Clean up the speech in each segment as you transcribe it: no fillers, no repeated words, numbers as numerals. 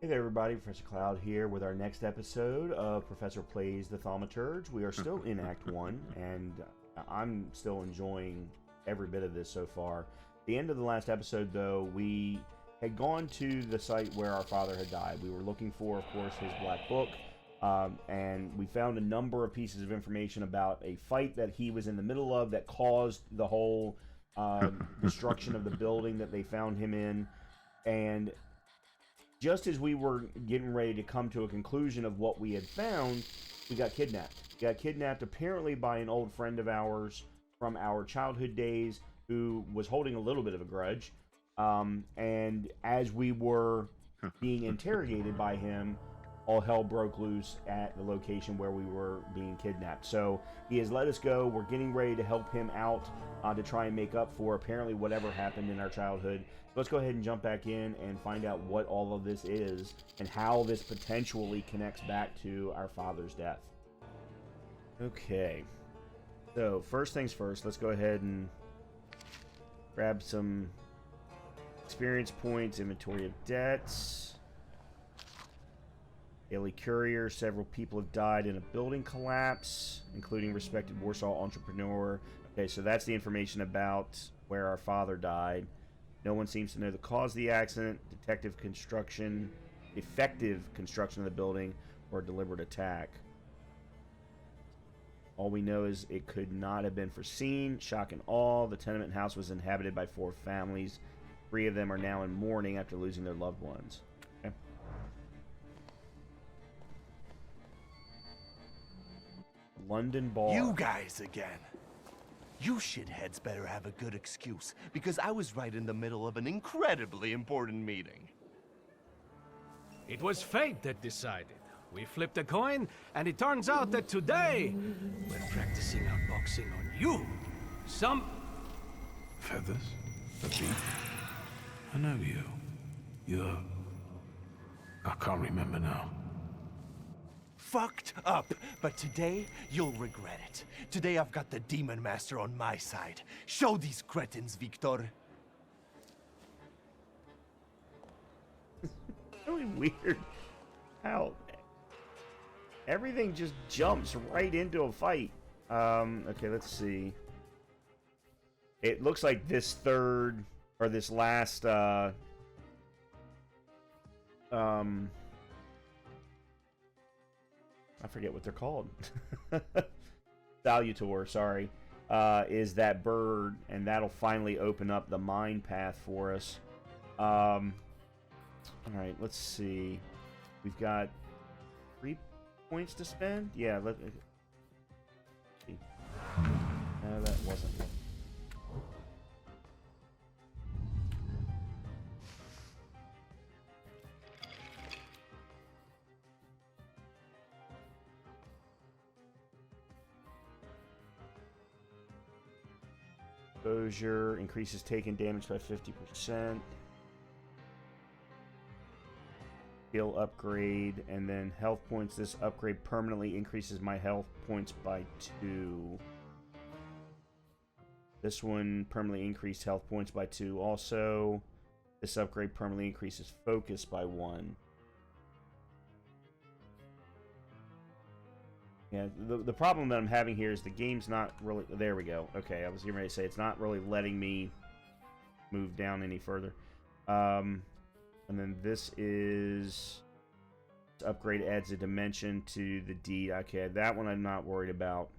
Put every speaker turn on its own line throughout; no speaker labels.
Hey there, everybody. Professor Cloud here with our next episode of Professor Plays the Thaumaturge. We are still in Act 1, and I'm still enjoying every bit of this so far. The end of the last episode, though, we had gone to the site where our father had died. We were looking for, of course, his black book, and we found a number of pieces of information about a fight that he was in the middle of that caused the whole destruction of the building that they found him in. And just as we were getting ready to come to a conclusion of what we had found, we got kidnapped. We got kidnapped apparently by an old friend of ours from our childhood days who was holding a little bit of a grudge. And as we were being interrogated by him, all hell broke loose at the location where we were being kidnapped. So he has let us go. We're getting ready to help him out to try and make up for apparently whatever happened in our childhood. So let's go ahead and jump back in and find out what all of this is and how this potentially connects back to our father's death. Okay. So first things first, let's go ahead and grab some experience points, inventory of debts. Daily Courier, several people have died in a building collapse, including respected Warsaw entrepreneur. Okay, so that's the information about where our father died. No one seems to know the cause of the accident, effective construction of the building, or deliberate attack. All we know is it could not have been foreseen. Shock and awe. The tenement house was inhabited by 4 families. 3 of them are now in mourning after losing their loved ones. Okay. London bar.
You guys again. You shitheads better have a good excuse, because I was right in the middle of an incredibly important meeting.
It was fate that decided. We flipped a coin, and it turns out that today, we're practicing our boxing on you.
Feathers? A beat? I know you. You're... I can't remember now.
Fucked up, but today, you'll regret it. Today I've got the Demon Master on my side. Show these cretins, Victor.
Really weird how everything just jumps right into a fight. Okay, let's see. It looks like this third or this last I forget what they're called. Salutor, sorry. Is that bird, and that'll finally open up the mine path for us. Alright, let's see. We've got 3 points to spend? Yeah, let's see. No, that wasn't it. Exposure increases taken damage by 50%. Skill upgrade, and then health points. This upgrade permanently increases my health points by 2. This one permanently increased health points by 2. Also, this upgrade permanently increases focus by 1. Yeah, the problem that I'm having here is the game's not really... There we go. Okay, I was getting ready to say it's not really letting me move down any further. And then this is... This upgrade adds a dimension to the deed. Okay, that one I'm not worried about.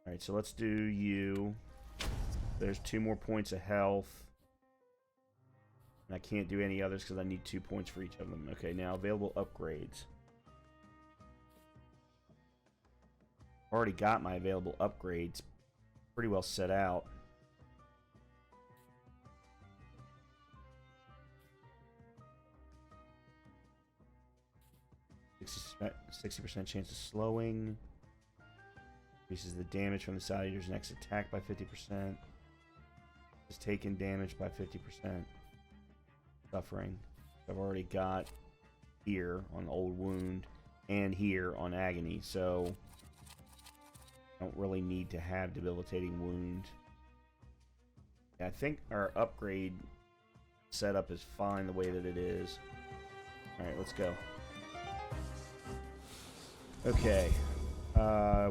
Alright, so let's do you. There's 2 more points of health. And I can't do any others because I need 2 points for each of them. Okay, now available upgrades. Already got my available upgrades pretty well set out. %60% chance of slowing. Increases the damage from the Salutor's next attack by 50%. Is taken damage by 50%. Suffering. I've already got here on Old Wound and here on Agony, so don't really need to have Debilitating Wound. I think our upgrade setup is fine the way that it is. Alright, let's go. Okay.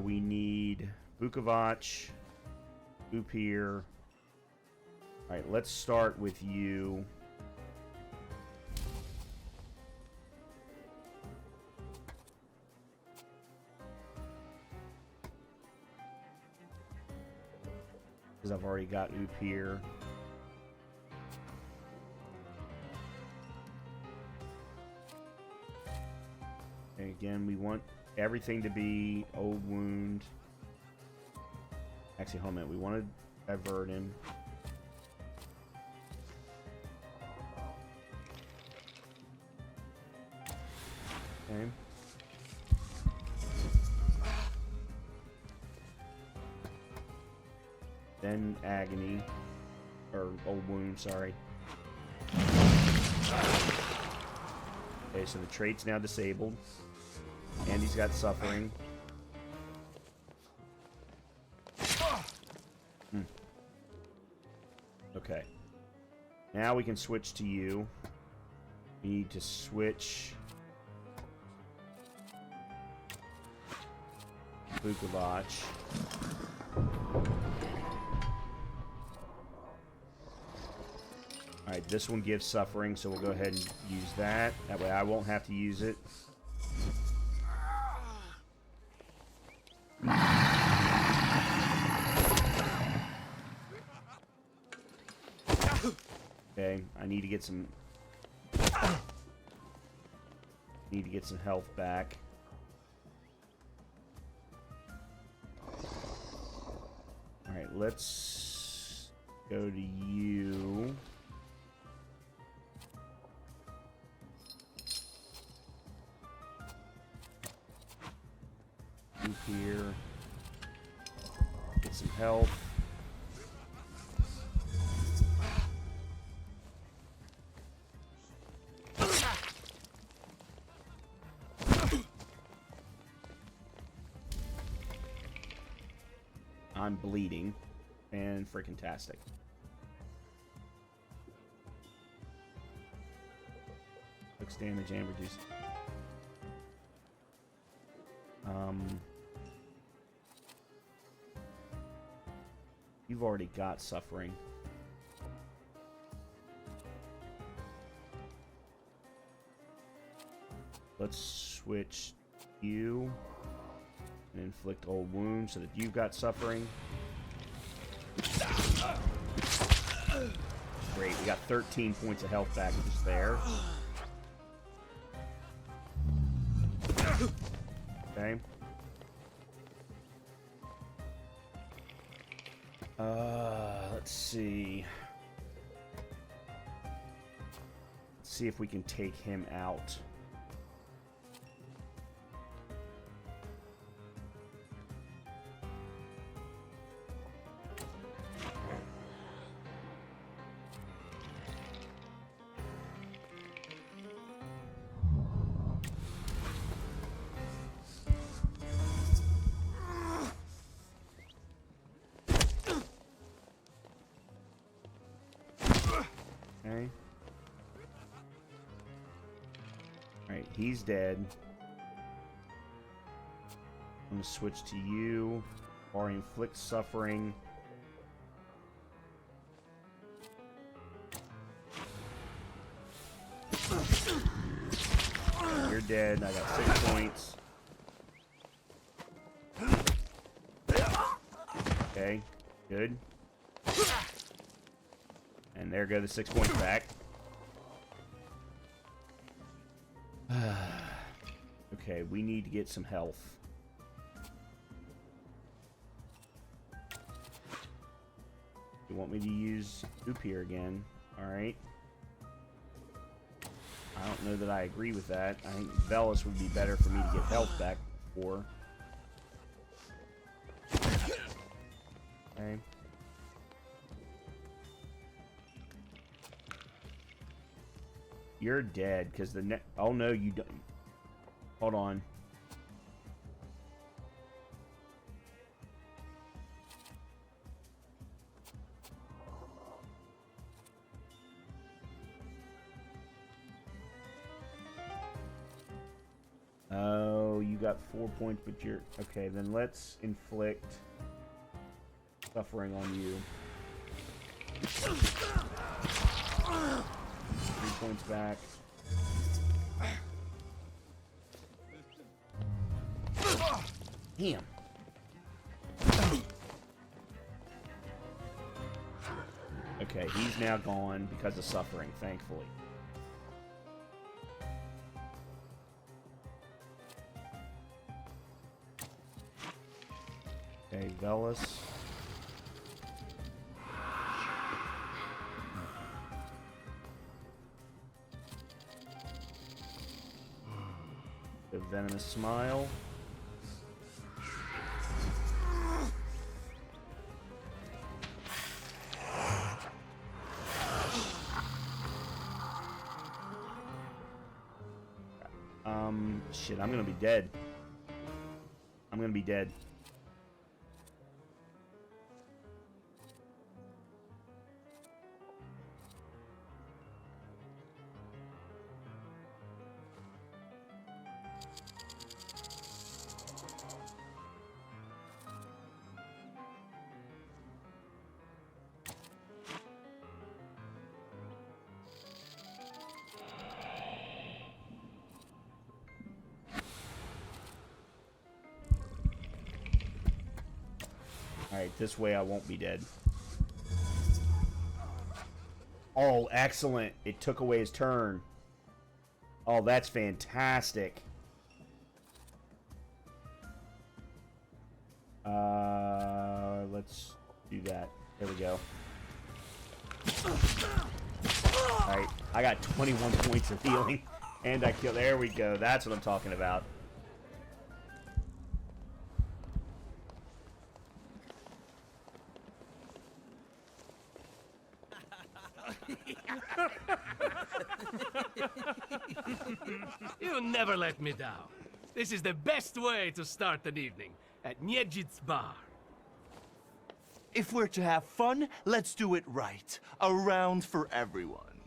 We need Vukovac, Upir. Alright, let's start with you. Because I've already got Upir. And again, we want everything to be old wound. Actually, hold on a minute. We want to divert him. Okay. Then agony. Or old wound, sorry. Okay, so the trait's now disabled. And he's got suffering. Okay. Now we can switch to you. We need to switch Vukovac. Alright, this one gives suffering, so we'll go ahead and use that. That way I won't have to use it. Okay, I need to get some... Need to get some health back. Alright, let's go to you. Move here. Get some health. I'm bleeding. And freaking tastic. Looks damage and reduce. You've already got suffering. Let's switch you and inflict old wounds so that you've got suffering. Great, we got 13 points of health back just there. Okay. Let's see. Let's see if we can take him out. Okay. Alright, he's dead. I'm gonna switch to you. Or inflict suffering. You're dead. I got 6 points. Okay, good. And there go the 6 points back. Okay, we need to get some health. You want me to use Upir again? Alright. I don't know that I agree with that. I think Velis would be better for me to get health back for. Okay. You're dead, because the oh no, you don't. Hold on. got 4 points, but you're... Okay, then let's inflict suffering on you. 3 points back. Damn. Okay, he's now gone because of suffering, thankfully. Okay, Velas. The venomous smile. Shit, I'm gonna be dead. I'm gonna be dead. Alright, this way I won't be dead. Oh, excellent. It took away his turn. Oh, that's fantastic. Let's do that. There we go. Alright, I got 21 points of healing. And I killed... There we go. That's what I'm talking about.
You never let me down. This is the best way to start an evening at Niedzic's bar.
If we're to have fun, let's do it right. A round for everyone.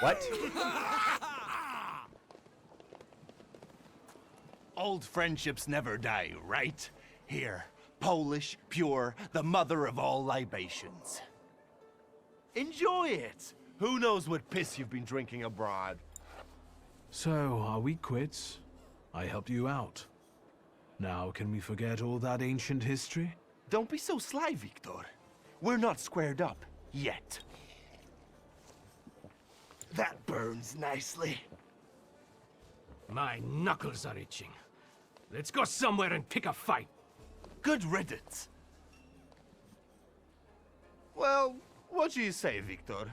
What?
Old friendships never die, right? Here, Polish, pure, the mother of all libations. Enjoy it! Who knows what piss you've been drinking abroad?
So, are we quits? I helped you out. Now, can we forget all that ancient history?
Don't be so sly, Victor. We're not squared up, yet. That burns nicely.
My knuckles are itching. Let's go somewhere and pick a fight.
Good riddance. Well, what do you say, Victor?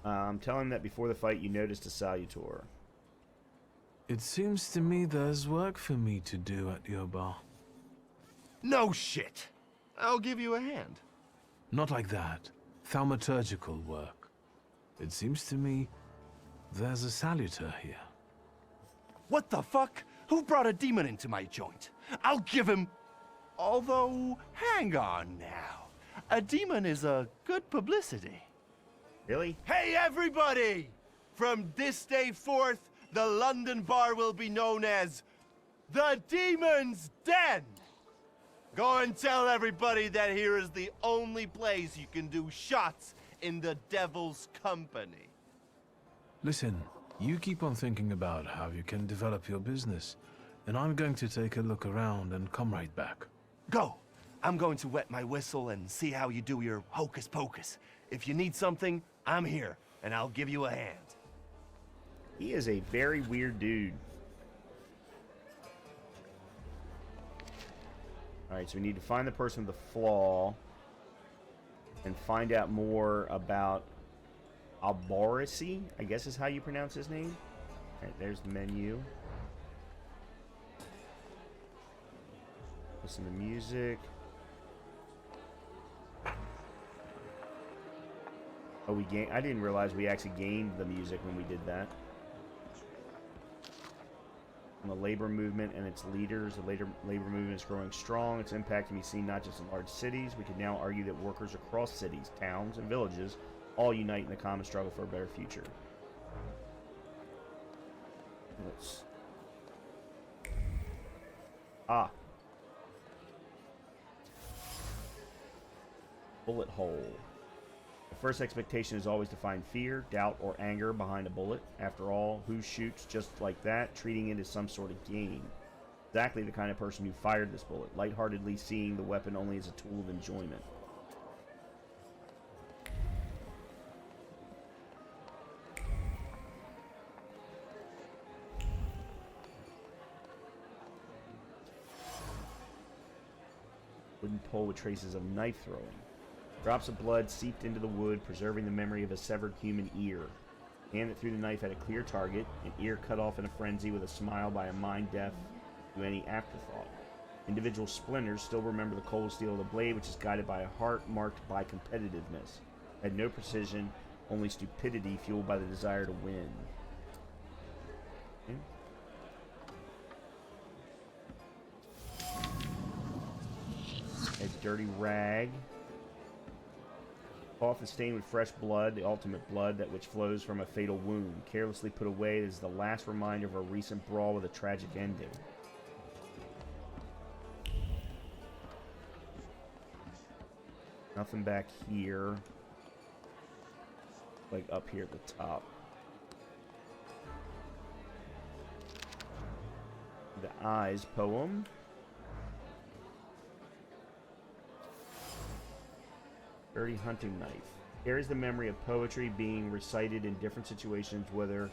Tell him that before the fight you noticed a salutor.
It seems to me there's work for me to do at your bar.
No shit. I'll give you a hand.
Not like that. Thaumaturgical work. It seems to me there's a salutor here.
What the fuck? Who brought a demon into my joint? I'll give him... Although, hang on now. A demon is a good publicity.
Really?
Hey, everybody! From this day forth, the London bar will be known as the Demon's Den. Go and tell everybody that here is the only place you can do shots in the devil's company.
Listen, you keep on thinking about how you can develop your business, and I'm going to take a look around and come right back.
Go. I'm going to wet my whistle and see how you do your hocus pocus. If you need something, I'm here, and I'll give you a hand.
He is a very weird dude. Alright, so we need to find the person with the flaw and find out more about Alborisi, I guess is how you pronounce his name. Alright, there's the menu. Listen to music. Oh, we gained... I didn't realize we actually gained the music when we did that. on the labor movement and its leaders. The labor movement is growing strong. Its impact can be seen not just in large cities. We can now argue that workers across cities, towns, and villages all unite in the common struggle for a better future. Let's... Bullet hole. The first expectation is always to find fear, doubt, or anger behind a bullet. After all, who shoots just like that, treating it as some sort of game? Exactly the kind of person who fired this bullet, lightheartedly seeing the weapon only as a tool of enjoyment. Wooden pole with traces of knife throwing. Drops of blood seeped into the wood, preserving the memory of a severed human ear. The hand that threw the knife had a clear target, an ear cut off in a frenzy with a smile by a mind deaf to any afterthought. Individual splinters still remember the cold steel of the blade, which is guided by a heart marked by competitiveness. It had no precision, only stupidity fueled by the desire to win. A dirty rag. Cloth is stained with fresh blood, the ultimate blood, that which flows from a fatal wound. Carelessly put away, it is the last reminder of a recent brawl with a tragic ending. Nothing back here. Like up here at the top. The Eyes poem. Dirty hunting knife. Carries the memory of poetry being recited in different situations, whether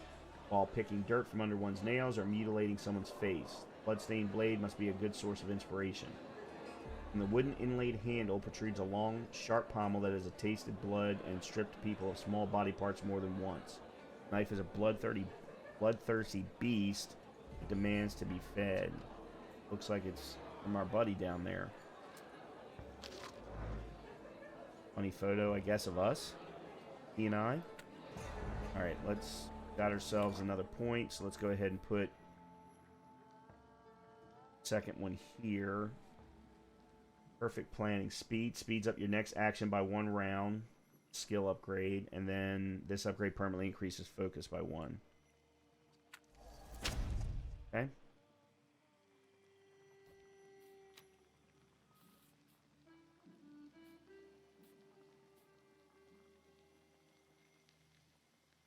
while picking dirt from under one's nails or mutilating someone's face. Bloodstained blade must be a good source of inspiration. From the wooden inlaid handle protrudes a long, sharp pommel that has tasted blood and stripped people of small body parts more than once. The knife is a bloodthirsty beast that demands to be fed. Looks like it's from our buddy down there. Funny photo, I guess, of us. He and I. Alright, got ourselves another point, so let's go ahead and put second one here. Perfect planning. Speeds up your next action by 1 round. Skill upgrade, and then this upgrade permanently increases focus by 1. Okay.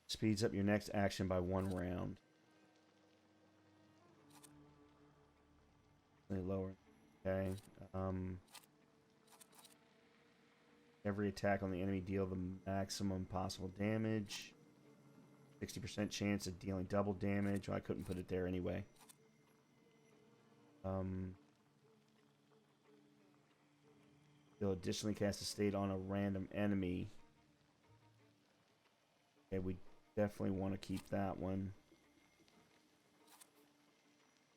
Speeds up your next action by 1 round. Lower. Okay. Every attack on the enemy deal the maximum possible damage. 60% chance of dealing double damage. Well, I couldn't put it there anyway. You'll additionally cast a state on a random enemy. Okay, we definitely want to keep that one.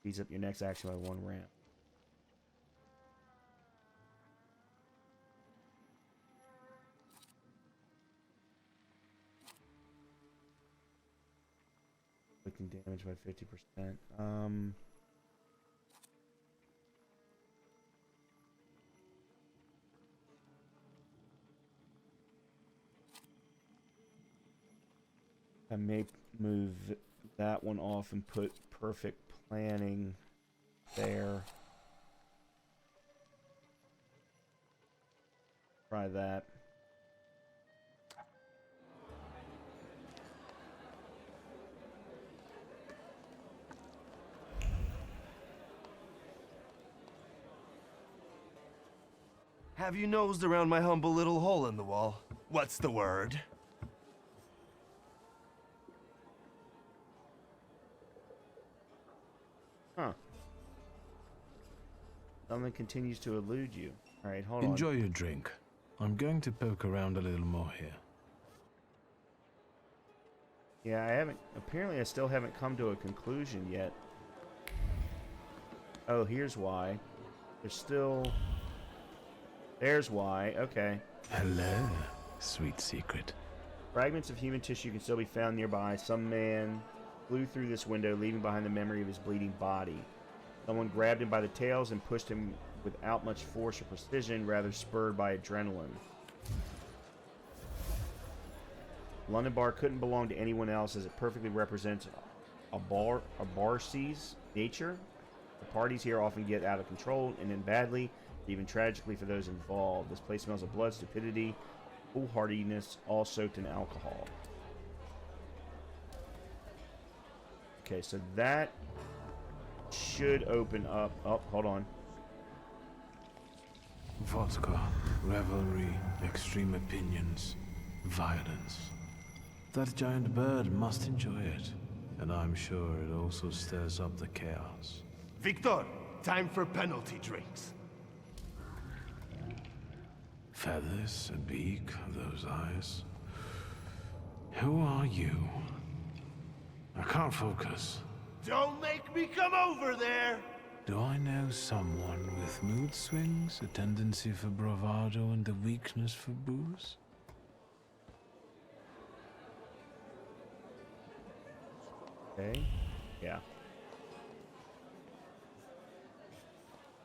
Speeds up your next action by 1 round. Inflicting damage by 50%. I may move that one off and put perfect planning there. Try that.
Have you nosed around my humble little hole in the wall? What's the word?
Huh. Something continues to elude you. Alright, hold on.
Enjoy your drink. I'm going to poke around a little more here.
Yeah, apparently I still haven't come to a conclusion yet. Oh, here's why. There's why. Okay.
Hello, sweet secret.
Fragments of human tissue can still be found nearby. Some man flew through this window, leaving behind the memory of his bleeding body. Someone grabbed him by the tails and pushed him without much force or precision, rather spurred by adrenaline. London Bar couldn't belong to anyone else, as it perfectly represents a bar's nature. The parties here often get out of control and end badly, even tragically for those involved. This place smells of blood, stupidity, foolhardiness, all soaked in alcohol. Okay, so that should open up. Oh, hold on.
Vodka, revelry, extreme opinions, violence. That giant bird must enjoy it, and I'm sure it also stirs up the chaos.
Victor, time for penalty drinks.
Feathers, a beak, those eyes. Who are you? I can't focus.
Don't make me come over there!
Do I know someone with mood swings, a tendency for bravado, and a weakness for booze?
Okay. Yeah.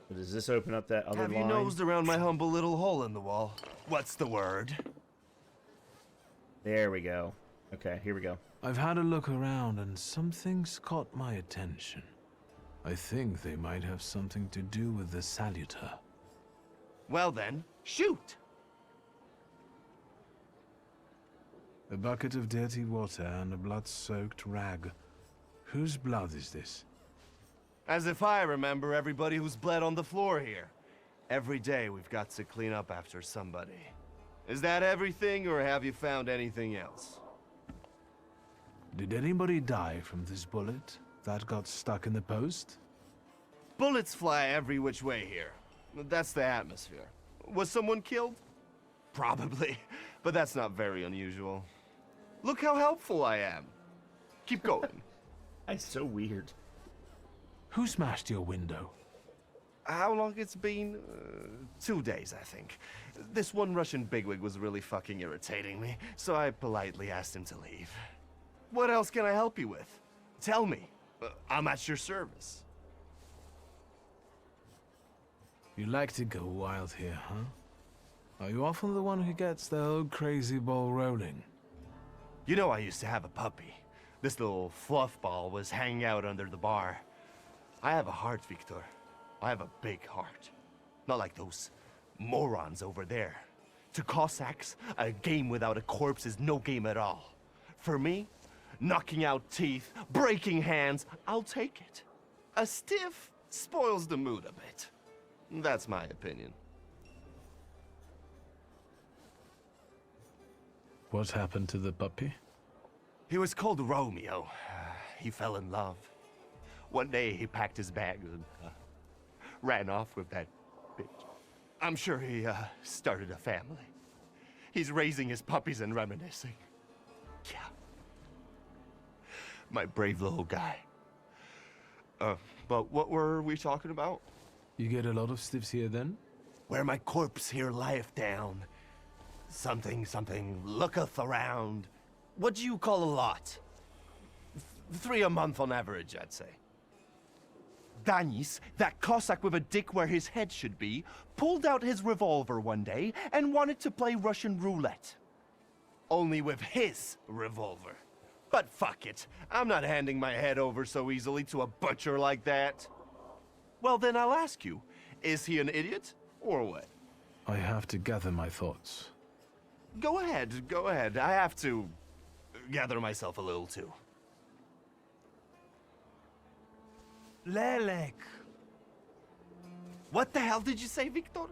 So does this open up that other
Have
line?
you nosed around my humble little hole in the wall? What's the word?
There we go. Okay, here we go.
I've had a look around and something's caught my attention. I think they might have something to do with the Saluter.
Well then, shoot!
A bucket of dirty water and a blood-soaked rag. Whose blood is this?
As if I remember everybody who's bled on the floor here. Every day we've got to clean up after somebody. Is that everything, or have you found anything else?
Did anybody die from this bullet that got stuck in the post?
Bullets fly every which way here. That's the atmosphere. Was someone killed? Probably, but that's not very unusual. Look how helpful I am. Keep going.
That's so weird.
Who smashed your window?
How long it's been? 2 days, I think. This one Russian bigwig was really fucking irritating me, so I politely asked him to leave. What else can I help you with? Tell me. I'm at your service.
You like to go wild here, huh? Are you often the one who gets the whole crazy ball rolling?
You know, I used to have a puppy. This little fluff ball was hanging out under the bar. I have a heart, Victor. I have a big heart. Not like those morons over there. To Cossacks, a game without a corpse is no game at all. For me, knocking out teeth, breaking hands, I'll take it. A stiff spoils the mood a bit. That's my opinion.
What happened to the puppy?
He was called Romeo. He fell in love. One day he packed his bags and ran off with that bitch. I'm sure he started a family. He's raising his puppies and reminiscing. Yeah. My brave little guy. But what were we talking about?
You get a lot of stiffs here then?
Where my corpse here lieth down. Something looketh around. What do you call a lot? 3 a month on average, I'd say. Danis, that Cossack with a dick where his head should be, pulled out his revolver one day and wanted to play Russian roulette. Only with his revolver. But fuck it, I'm not handing my head over so easily to a butcher like that. Well then I'll ask you, is he an idiot, or what?
I have to gather my thoughts.
Go ahead, I have to gather myself a little too. Lelek. What the hell did you say, Victor?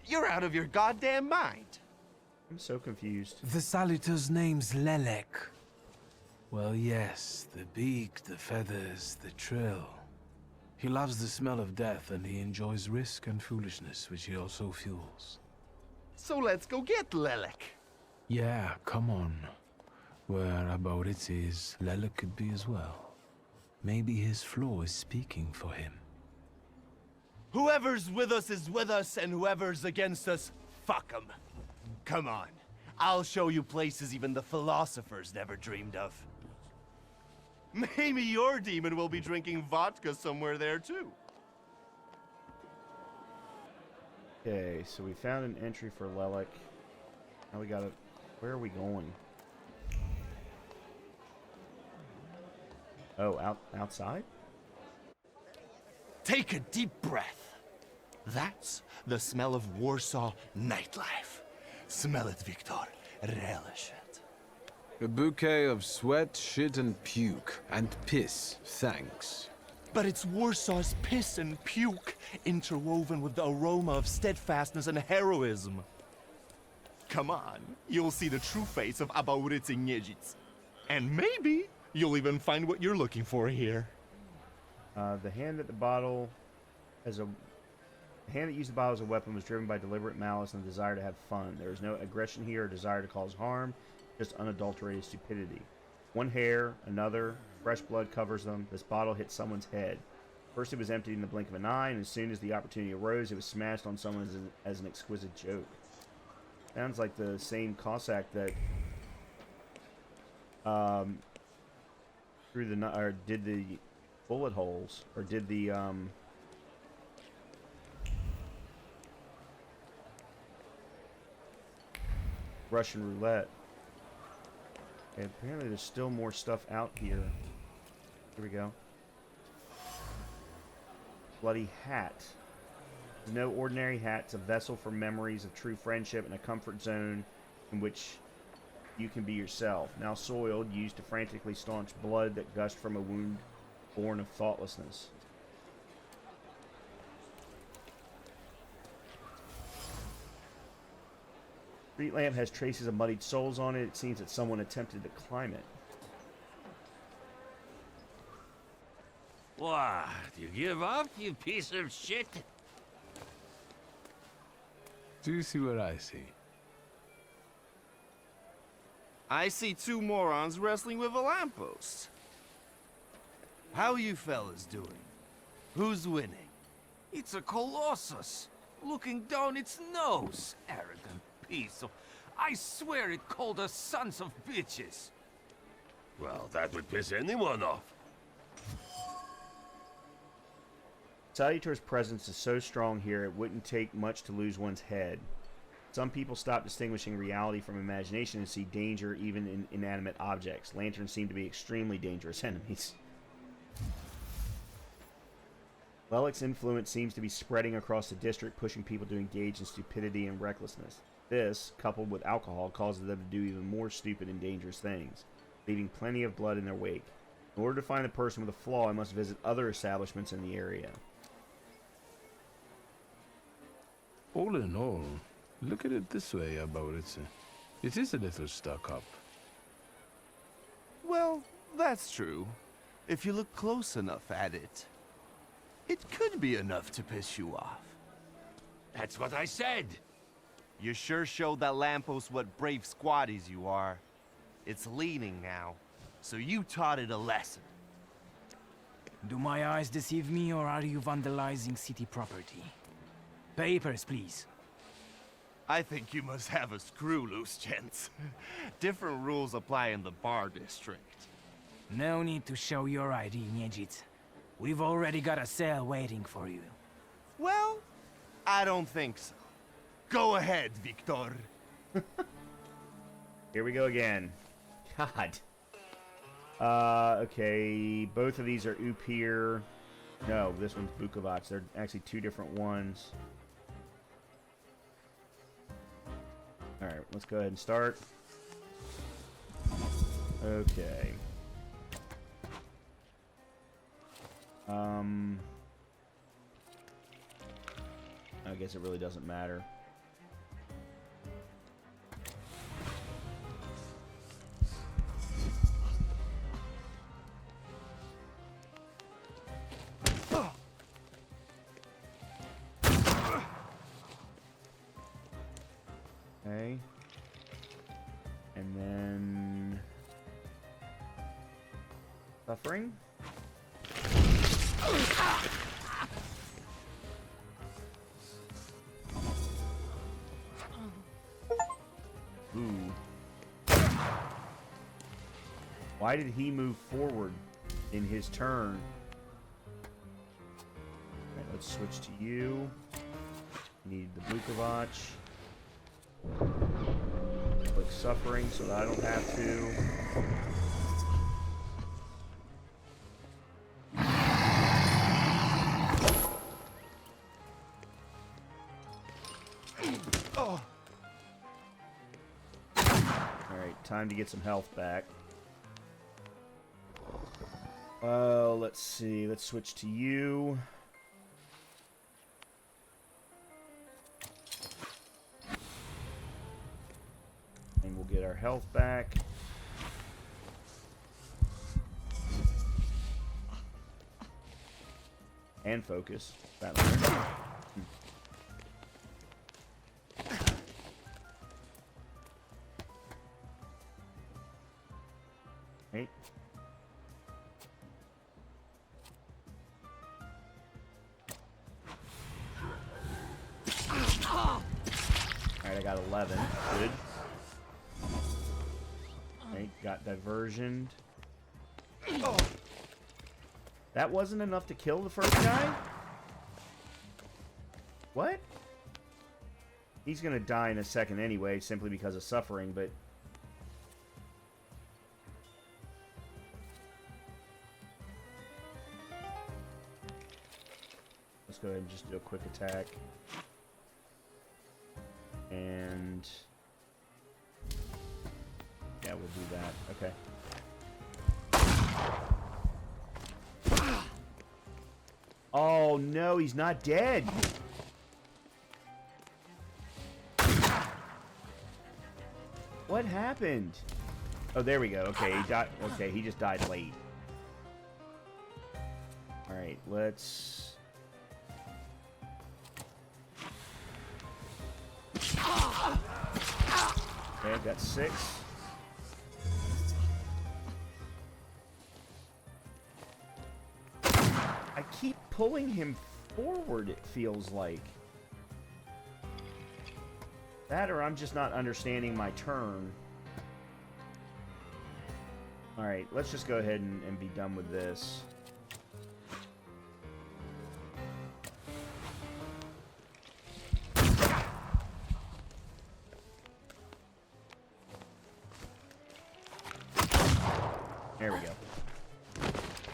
You're out of your goddamn mind.
I'm so confused.
The Saluter's name's Lelek. Well, yes, the beak, the feathers, the trill. He loves the smell of death, and he enjoys risk and foolishness, which he also fuels.
So let's go get Lelek.
Yeah, come on. Whereabout it is, Lelek could be as well. Maybe his flaw is speaking for him.
Whoever's with us is with us, and whoever's against us, fuck 'em. Come on. I'll show you places even the philosophers never dreamed of. Maybe your demon will be drinking vodka somewhere there too.
Okay, so we found an entry for Lelek. Now we gotta... Where are we going? Oh, outside?
Take a deep breath. That's the smell of Warsaw nightlife. Smell it, Victor. Relish it.
A bouquet of sweat, shit, and puke. And piss, thanks.
But it's Warsaw's piss and puke interwoven with the aroma of steadfastness and heroism. Come on, you'll see the true face of Abauricy Niedzic. And maybe you'll even find what you're looking for here.
The hand that used the bottle as a weapon was driven by deliberate malice and a desire to have fun. There is no aggression here or desire to cause harm, just unadulterated stupidity. One hair, another, fresh blood covers them. This bottle hit someone's head. First it was emptied in the blink of an eye, and as soon as the opportunity arose, it was smashed on someone as an exquisite joke. Sounds like the same Cossack that did the bullet holes, or did the Russian roulette. And apparently there's still more stuff out here. Here we go. Bloody hat. It's no ordinary hat. It's a vessel for memories of true friendship and a comfort zone in which you can be yourself. Now soiled, used to frantically staunch blood that gushed from a wound born of thoughtlessness. Street lamp has traces of muddied soles on it. It seems that someone attempted to climb it.
What? You give up, you piece of shit?
Do you see what I see?
I see two morons wrestling with a lamppost. How you fellas doing? Who's winning?
It's a colossus, looking down its nose. Arrogant piece of... I swear it called us sons of bitches.
Well, that would piss anyone off.
Salutor's presence is so strong here it wouldn't take much to lose one's head. Some people stop distinguishing reality from imagination and see danger even in inanimate objects. Lanterns seem to be extremely dangerous enemies. Lelek's influence seems to be spreading across the district, pushing people to engage in stupidity and recklessness. This, coupled with alcohol, causes them to do even more stupid and dangerous things, leaving plenty of blood in their wake. In order to find the person with a flaw, I must visit other establishments in the area.
All in all, look at it this way, Abauricy. It is a little stuck up.
Well, that's true. If you look close enough at it, it could be enough to piss you off.
That's what I said.
You sure showed that lamppost what brave squatties you are. It's leaning now, so you taught it a lesson.
Do my eyes deceive me, or are you vandalizing city property? Papers, please.
I think you must have a screw loose, gents. Different rules apply in the bar district.
No need to show your ID, Niedzic. We've already got a cell waiting for you.
Well, I don't think so. Go ahead, Victor.
Here we go again. God. Okay, both of these are Upir. No, this one's Bukovac. They're actually two different ones. Alright, let's go ahead and start. Okay. I guess it really doesn't matter. Okay. And then... Suffering? Ooh. Why did he move forward? in his turn. Alright, let's switch to you. Need the Bukovac. Click Suffering so that I don't have to. Alright, time to get some health back. Well, let's see. Let's switch to you. And we'll get our health back. And focus. That matters. Right. Alright, I got 11. Good. Right, got diversioned. That wasn't enough to kill the first guy? What? He's gonna die in a second anyway, simply because of suffering, but... Let's go ahead and just do a quick attack. And... yeah, we'll do that. Okay. Oh, no, he's not dead. What happened? Oh, there we go. Okay, he died. Okay, he just died late. All right, let's... Okay, I've got 6. I keep pulling him forward, it feels like. That or I'm just not understanding my turn. Alright, let's just go ahead and be done with this. There we go.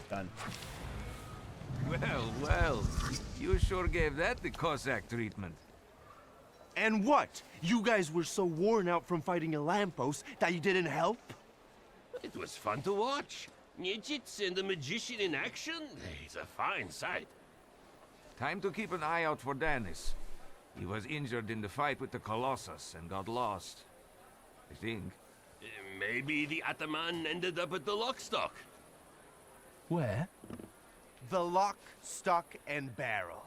Done.
Well, well, you sure gave that the Cossack treatment.
And what? You guys were so worn out from fighting a lamppost that you didn't help?
It was fun to watch. Nijits and the magician in action. It's a fine sight.
Time to keep an eye out for Dennis. He was injured in the fight with the Colossus and got lost. I think.
Maybe the Ataman ended up at the Lockstock.
Where?
The Lock, Stock, and Barrel.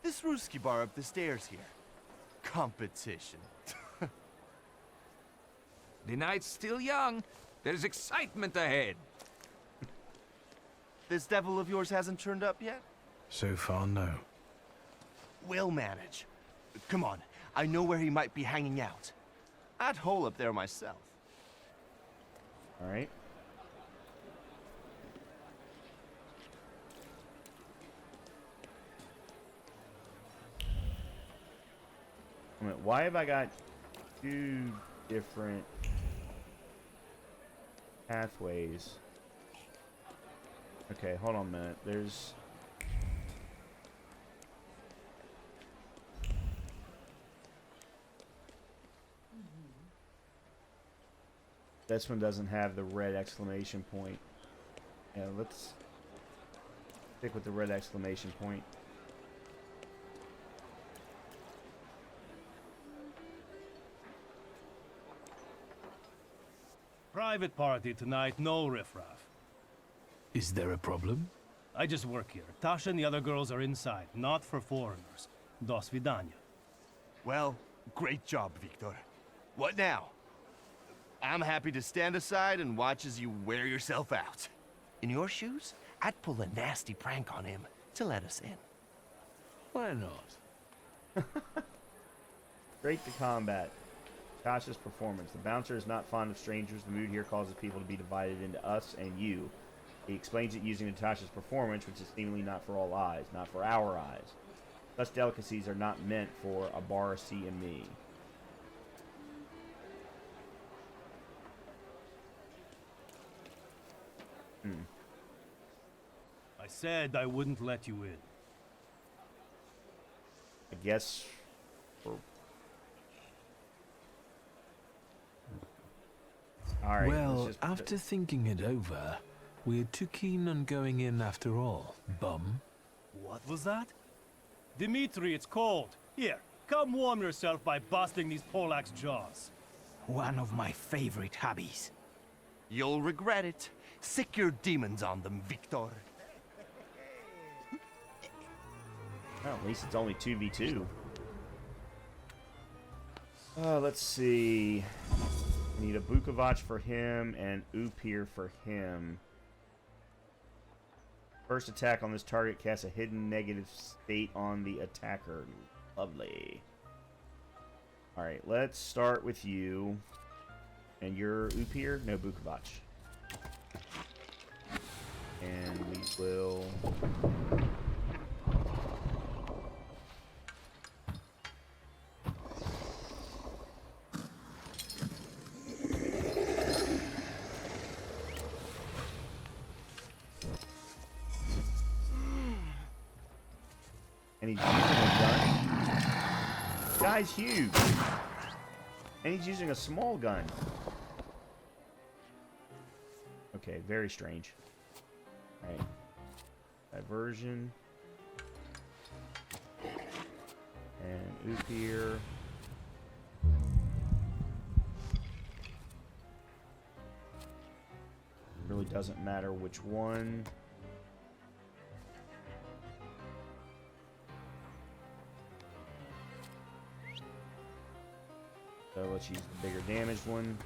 This Ruski bar up the stairs here. Competition.
The night's still young. There's excitement ahead.
This devil of yours hasn't turned up yet?
So far, no.
We'll manage. Come on, I know where he might be hanging out. I'd hole up there myself.
Alright. Why have I got 2 different pathways? Okay, hold on a minute. There's... This one doesn't have the red exclamation point. Yeah, let's stick with the red exclamation point.
Private party tonight, no riffraff.
Is there a problem?
I just work here. Tasha and the other girls are inside, not for foreigners. Dos vidania.
Well, great job, Victor. What now? I'm happy to stand aside and watch as you wear yourself out. In your shoes, I'd pull a nasty prank on him to let us in.
Why not?
Great to combat. Tasha's performance. The bouncer is not fond of strangers. The mood here causes people to be divided into us and you. He explains it using Natasha's performance, which is seemingly not for all eyes, not for our eyes. Such delicacies are not meant for a bar C and me.
I said I wouldn't let you in.
I guess. All right.
Well, after thinking it over, we're too keen on going in after all, bum.
What was that? Dimitri, it's cold. Here, come warm yourself by busting these Polacks' jaws.
One of my favorite hobbies.
You'll regret it. Sick your demons on them, Victor.
Well, at least it's only 2v2. Let's see. We need a Bukovac for him and Upir for him. First attack on this target casts a hidden negative state on the attacker. Lovely. Alright, let's start with you. And you're Upir? No, Bukovac. And we will... And he's using a gun. This guy's huge. And he's using a small gun. Okay, very strange. Alright. Diversion. And Upir. Really doesn't matter which one. So let's use the bigger damaged one.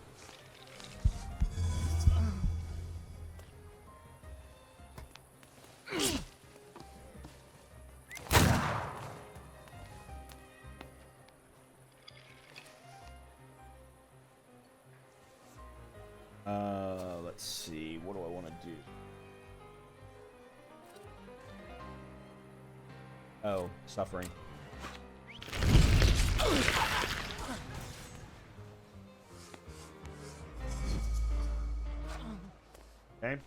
Let's see. What do I want to do? Oh, suffering. Okay.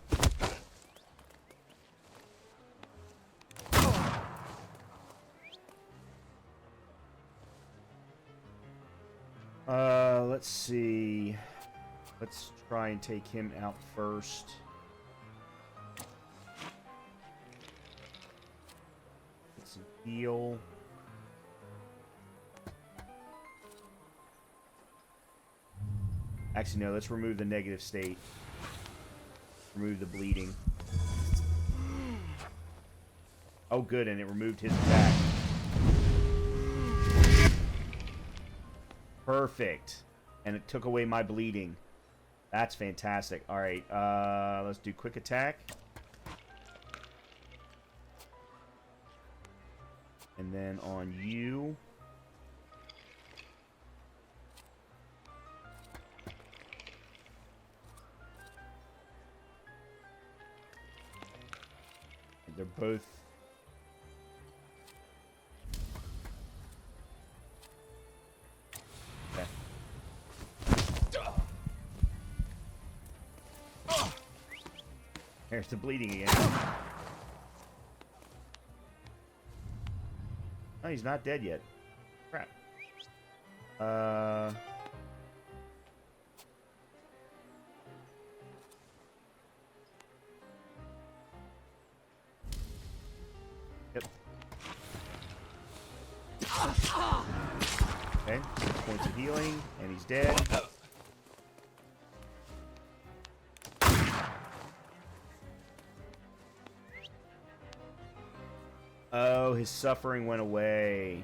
Let's see. Let's try and take him out first. Get some heal. Actually, no, let's remove the negative state. Remove the bleeding. Oh, good, and it removed his attack. Perfect. And it took away my bleeding. That's fantastic. Alright, let's do quick attack. And then on you... They're both... Okay. There's the bleeding again. Oh, he's not dead yet. Crap. Yep. Okay, 6 points of healing, and he's dead. Oh, his suffering went away.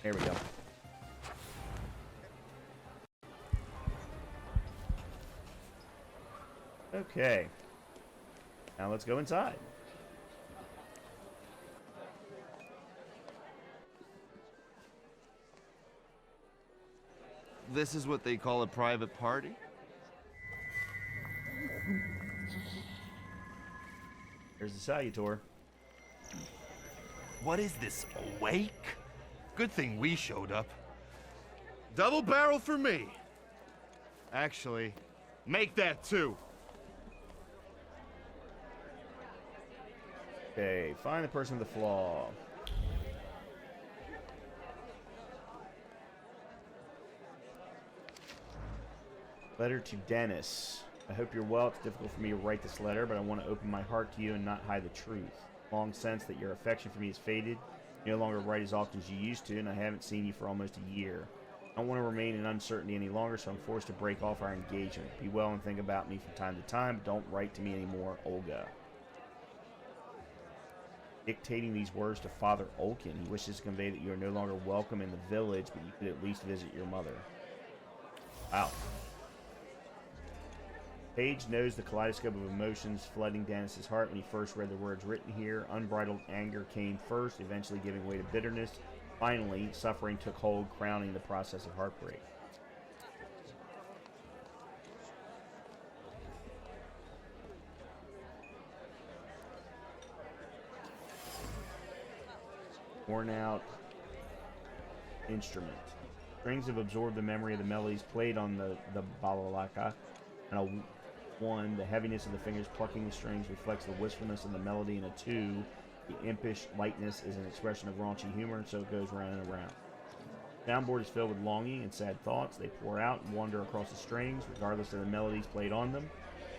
There we go. Okay. Now let's go inside.
This is what they call a private party?
There's the salutor.
What is this, a wake? Good thing we showed up. Double barrel for me. Actually, make that 2.
Okay, find the person with the flaw. Letter to Dennis. I hope you're well. It's difficult for me to write this letter, but I want to open my heart to you and not hide the truth. Long sense that your affection for me has faded. You no longer write as often as you used to, and I haven't seen you for almost a year. I don't want to remain in uncertainty any longer, so I'm forced to break off our engagement. Be well and think about me from time to time, but don't write to me anymore, Olga. Dictating these words to Father Olkin, he wishes to convey that you are no longer welcome in the village, but you could at least visit your mother. Wow. Paige knows the kaleidoscope of emotions flooding Dennis's heart when he first read the words written here. Unbridled anger came first, eventually giving way to bitterness. Finally, suffering took hold, crowning the process of heartbreak. Worn out instrument. Strings have absorbed the memory of the melodies played on the balalaka, and a 1, the heaviness of the fingers plucking the strings reflects the wistfulness of the melody, and a 2, the impish lightness is an expression of raunchy humor, and so it goes round and around. The soundboard is filled with longing and sad thoughts. They pour out and wander across the strings, regardless of the melodies played on them.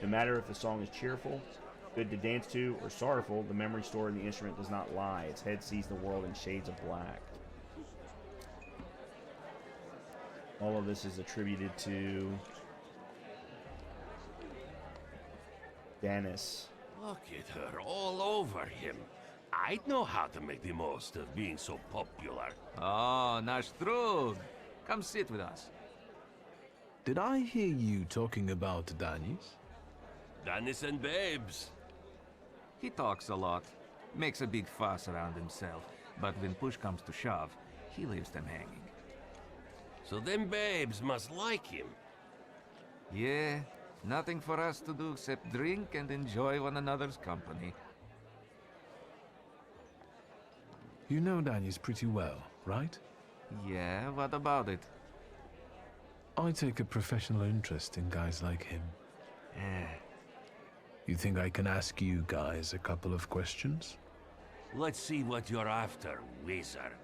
No matter if the song is cheerful, good to dance to, or sorrowful, the memory stored in the instrument does not lie. Its head sees the world in shades of black. All of this is attributed to Dennis.
Look at her all over him. I'd know how to make the most of being so popular.
Oh, nasz drug. Come sit with us.
Did I hear you talking about Danis?
Dennis and babes.
He talks a lot, makes a big fuss around himself, but when push comes to shove, he leaves them hanging.
So them babes must like him.
Yeah, nothing for us to do except drink and enjoy one another's company.
You know Danis pretty well, right?
Yeah, what about it?
I take a professional interest in guys like him. You think I can ask you guys a couple of questions?
Let's see what you're after, wizard.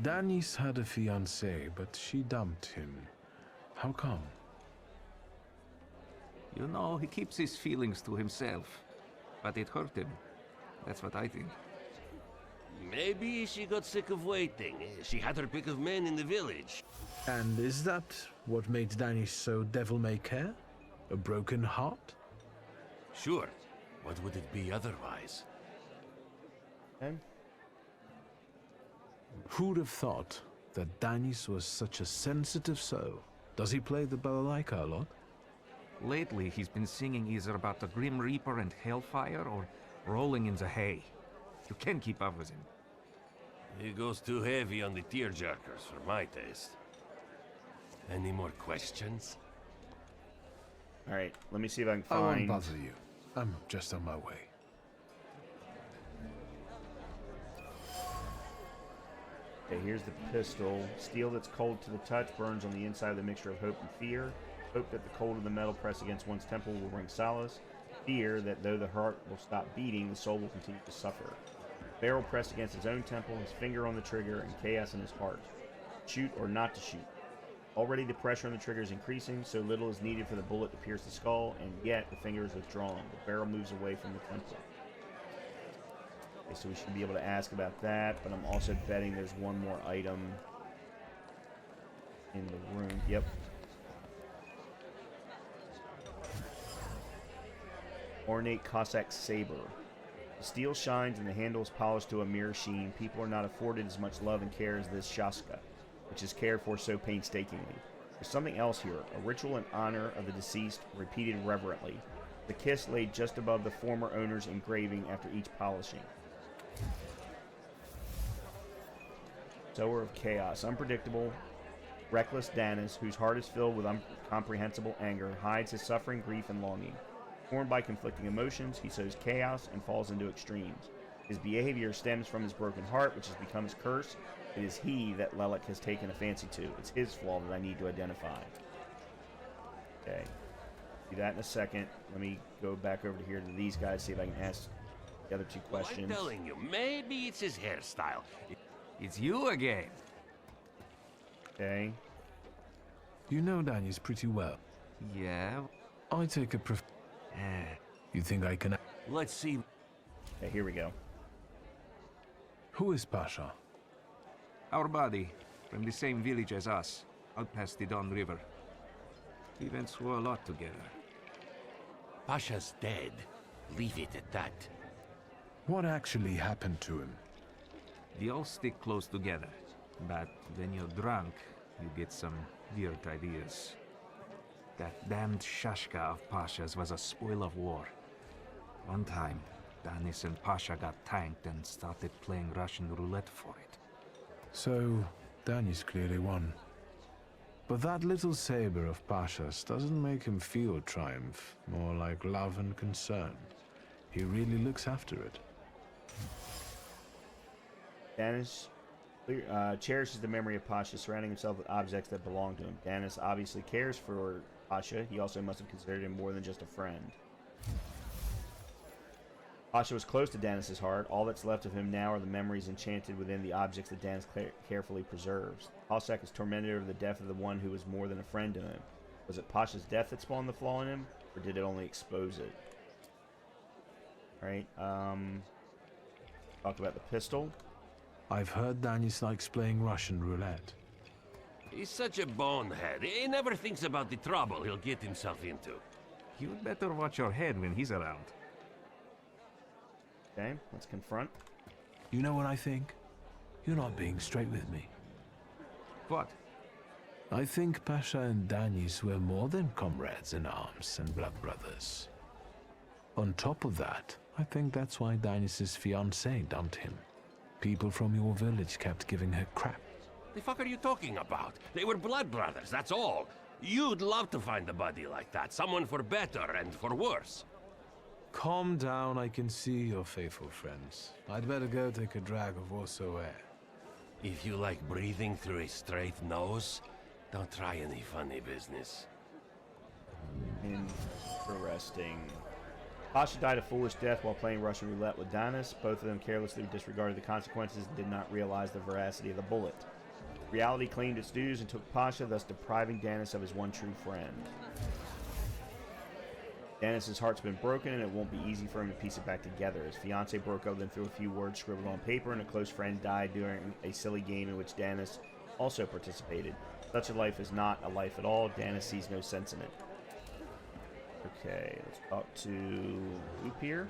Danis had a fiancée, but she dumped him. How come?
You know, he keeps his feelings to himself, but it hurt him. That's what I think.
Maybe she got sick of waiting. She had her pick of men in the village.
And is that what made Danis so devil-may-care? A broken heart?
Sure. What would it be otherwise?
And
Who'd have thought that Danis was such a sensitive soul? Does he play the balalaika a lot?
Lately, he's been singing either about the Grim Reaper and Hellfire or rolling in the hay. You can't keep up with him.
He goes too heavy on the tearjerkers for my taste. Any more questions?
all right, let me see if I can
I won't
find.
bother you. I'm just on my way.
Okay, here's the pistol. Steel that's cold to the touch burns on the inside with a mixture of hope and fear. Hope that the cold of the metal pressed against one's temple will bring solace. Fear that though the heart will stop beating, the soul will continue to suffer. Barrel pressed against his own temple, his finger on the trigger, and chaos in his heart. Shoot or not to shoot. Already the pressure on the trigger is increasing, so little is needed for the bullet to pierce the skull, and yet the finger is withdrawn. The barrel moves away from the temple. Okay, so we should be able to ask about that, but I'm also betting there's one more item in the room. Yep. Ornate Cossack saber. The steel shines and the handle is polished to a mirror sheen. People are not afforded as much love and care as this shaska, which is cared for so painstakingly. There's something else here, a ritual in honor of the deceased, repeated reverently. The kiss laid just above the former owner's engraving after each polishing. Sower of Chaos. Unpredictable, Reckless Danis, whose heart is filled with incomprehensible anger, hides his suffering, grief, and longing. Torn by conflicting emotions, he sows chaos and falls into extremes. His behavior stems from his broken heart, which has become his curse. It is he that Lelek has taken a fancy to. It's his flaw that I need to identify. Okay. Do that in a second. Let me go back over to here to these guys, see if I can ask the other two questions.
I'm telling you, maybe it's his hairstyle.
It's you again.
Okay.
You know Danius pretty well.
Yeah.
I take a You think I can...
Let's see.
Okay, here we go.
Who is Pasha?
Our buddy, from the same village as us, out past the Don River. We went through a lot together.
Pasha's dead. Leave it at that.
What actually happened to him?
They all stick close together, but when you're drunk, you get some weird ideas. That damned Shashka of Pasha's was a spoil of war. One time, Danis and Pasha got tanked and started playing Russian roulette for it.
So, Danius clearly won. But that little saber of Pasha's doesn't make him feel triumph, more like love and concern. He really looks after it.
Danis cherishes the memory of Pasha, surrounding himself with objects that belong to him. Danis obviously cares for Pasha. He also must have considered him more than just a friend. Pasha was close to Danis' heart. All that's left of him now are the memories enchanted within the objects that Danis carefully preserves. Cossack is tormented over the death of the one who was more than a friend to him. Was it Pasha's death that spawned the flaw in him, or did it only expose it? Alright, talk about the pistol.
I've heard Danius likes playing Russian roulette.
He's such a bonehead. He never thinks about the trouble he'll get himself into.
You'd better watch your head when he's around.
Okay, let's confront.
You know what I think? You're not being straight with me.
What?
I think Pasha and Danius were more than comrades in arms and blood brothers. On top of that, I think that's why Danius' fiancée dumped him. People from your village kept giving her crap.
The fuck are you talking about? They were blood brothers, that's all. You'd love to find a buddy like that. Someone for better and for worse.
Calm down, I can see your faithful friends. I'd better go take a drag of Warsaw air.
If you like breathing through a straight nose, don't try any funny business.
Interesting. Pasha died a foolish death while playing Russian roulette with Danis. Both of them carelessly disregarded the consequences and did not realize the veracity of the bullet. Reality claimed its dues and took Pasha, thus depriving Danis of his one true friend. Danis' heart's been broken, and it won't be easy for him to piece it back together. His fiancée broke up with him through a few words scribbled on paper, and a close friend died during a silly game in which Danis also participated. Such a life is not a life at all. Danis sees no sense in it. Okay, let's talk to Loop here.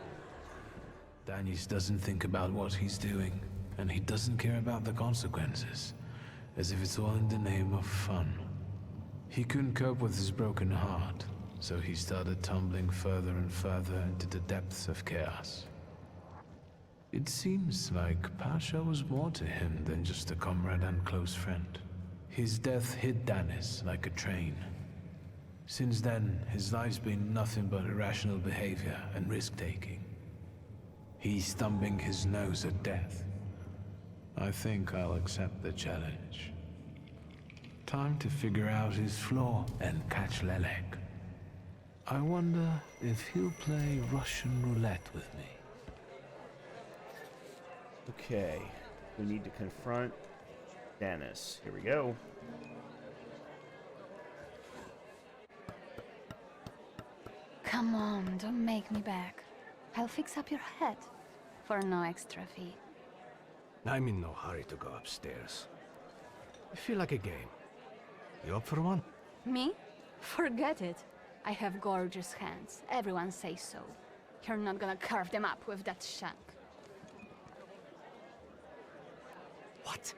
Danius doesn't think about what he's doing, and he doesn't care about the consequences, as if it's all in the name of fun. He couldn't cope with his broken heart, so he started tumbling further and further into the depths of chaos. It seems like Pasha was more to him than just a comrade and close friend. His death hit Danis like a train. Since then, his life's been nothing but irrational behavior and risk-taking. He's thumbing his nose at death. I think I'll accept the challenge. Time to figure out his flaw and catch Lelek. I wonder if he'll play Russian roulette with me.
Okay, we need to confront Danis. Here we go.
Come on, don't make me beg. I'll fix up your head for no extra fee.
I'm in no hurry to go upstairs. I feel like a game. You up for one?
Me? Forget it. I have gorgeous hands. Everyone says so. You're not gonna carve them up with that shank.
What?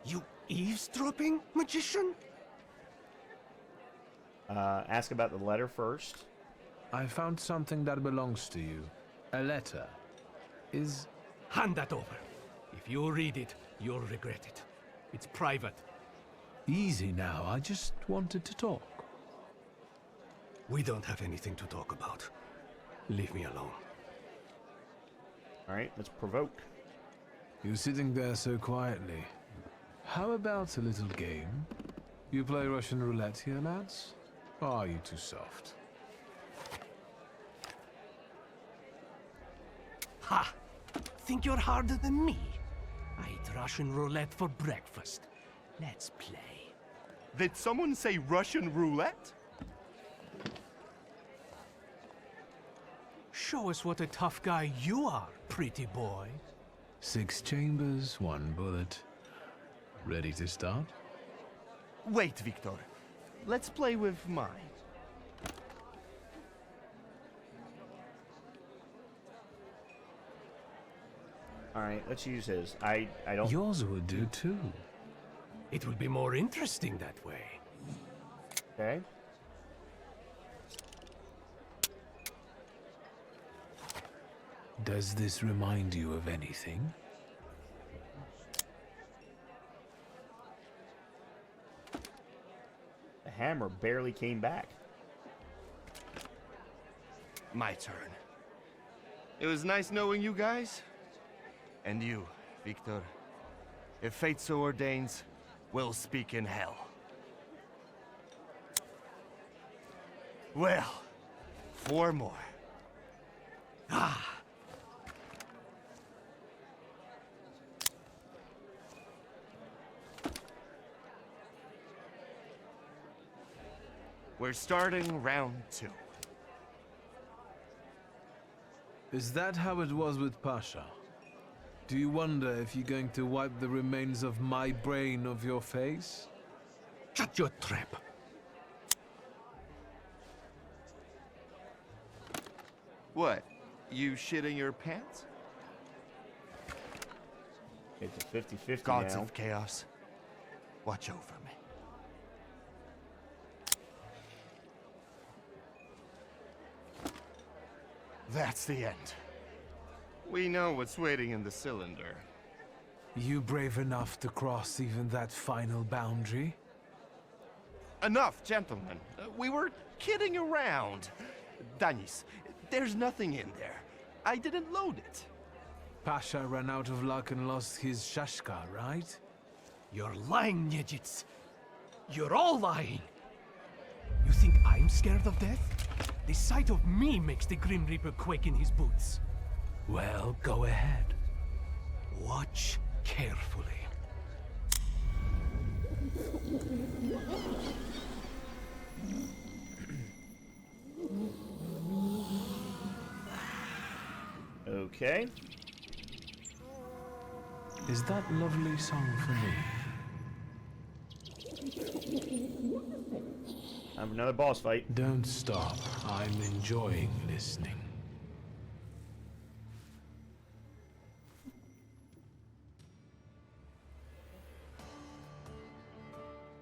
You eavesdropping, magician?
Ask about the letter first.
I found something that belongs to you. A letter.
Hand that over. If you read it, you'll regret it. It's private.
Easy now, I just wanted to talk.
We don't have anything to talk about. Leave me alone.
Alright, let's provoke.
You're sitting there so quietly. How about a little game? You play Russian roulette here, lads? Or are you too soft?
Ha! Think you're harder than me? I eat Russian roulette for breakfast. Let's play.
Did someone say Russian roulette?
Show us what a tough guy you are, pretty boy.
6 chambers, 1 bullet. Ready to start?
Wait, Victor. Let's play with mine.
Alright, let's use his. I don't...
Yours would do too.
It will be more interesting that way.
Okay.
Does this remind you of anything?
The hammer barely came back.
My turn. It was nice knowing you guys. And you, Victor. If fate so ordains, we'll speak in hell. Well, 4 more. Ah! We're starting round 2.
Is that how it was with Pasha? Do you wonder if you're going to wipe the remains of my brain off your face?
Shut your trap.
What? You shitting your pants?
It's a 50-50
Gods
now.
of chaos, watch over me. That's the end. We know what's waiting in the cylinder.
You brave enough to cross even that final boundary?
Enough, gentlemen. We were kidding around. Danis, there's nothing in there. I didn't load it.
Pasha ran out of luck and lost his shashka, right?
You're lying, Niedzits. You're all lying. You think I'm scared of death? The sight of me makes the Grim Reaper quake in his boots.
Well, go ahead.
Watch carefully.
Okay.
Is that lovely song for me?
I have another boss fight.
Don't stop. I'm enjoying listening.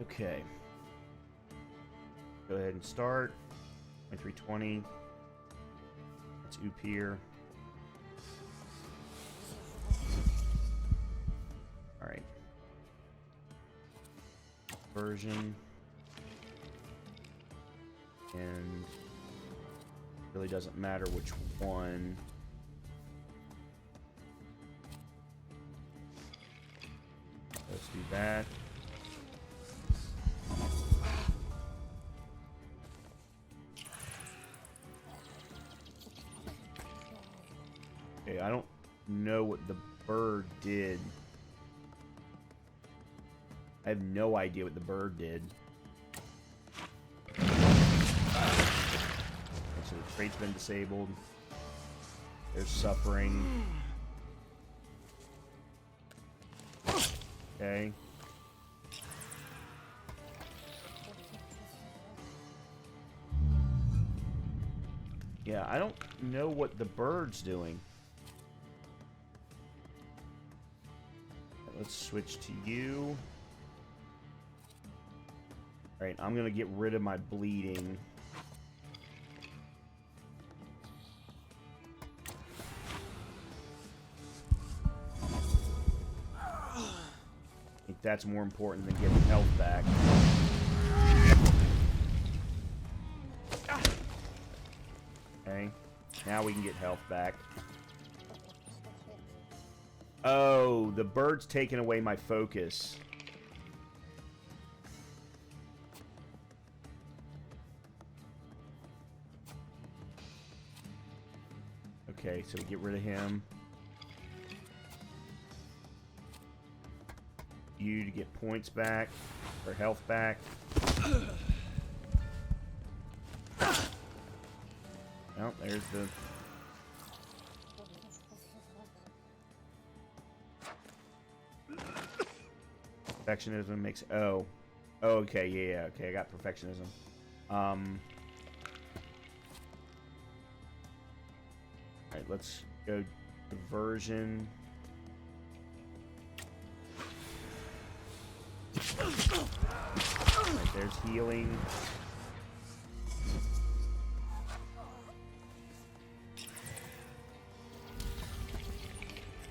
Okay. Go ahead and start. 2320. Let's oop here. Alright. Version. And really doesn't matter which one. Let's do that. Okay, I don't know what the bird did. I have no idea what the bird did. So the trait's been disabled. There's suffering. Okay. Yeah, I don't know what the bird's doing. Let's switch to you. Alright, I'm gonna get rid of my bleeding. think that's more important than getting health back. Okay. Now we can get health back. Oh, the bird's taking away my focus. Okay, so we get rid of him. You to get points back, or health back. Oh, there's the... Perfectionism makes... Oh. Oh, okay, yeah, okay, I got perfectionism. Alright, let's go diversion. Alright, there's healing.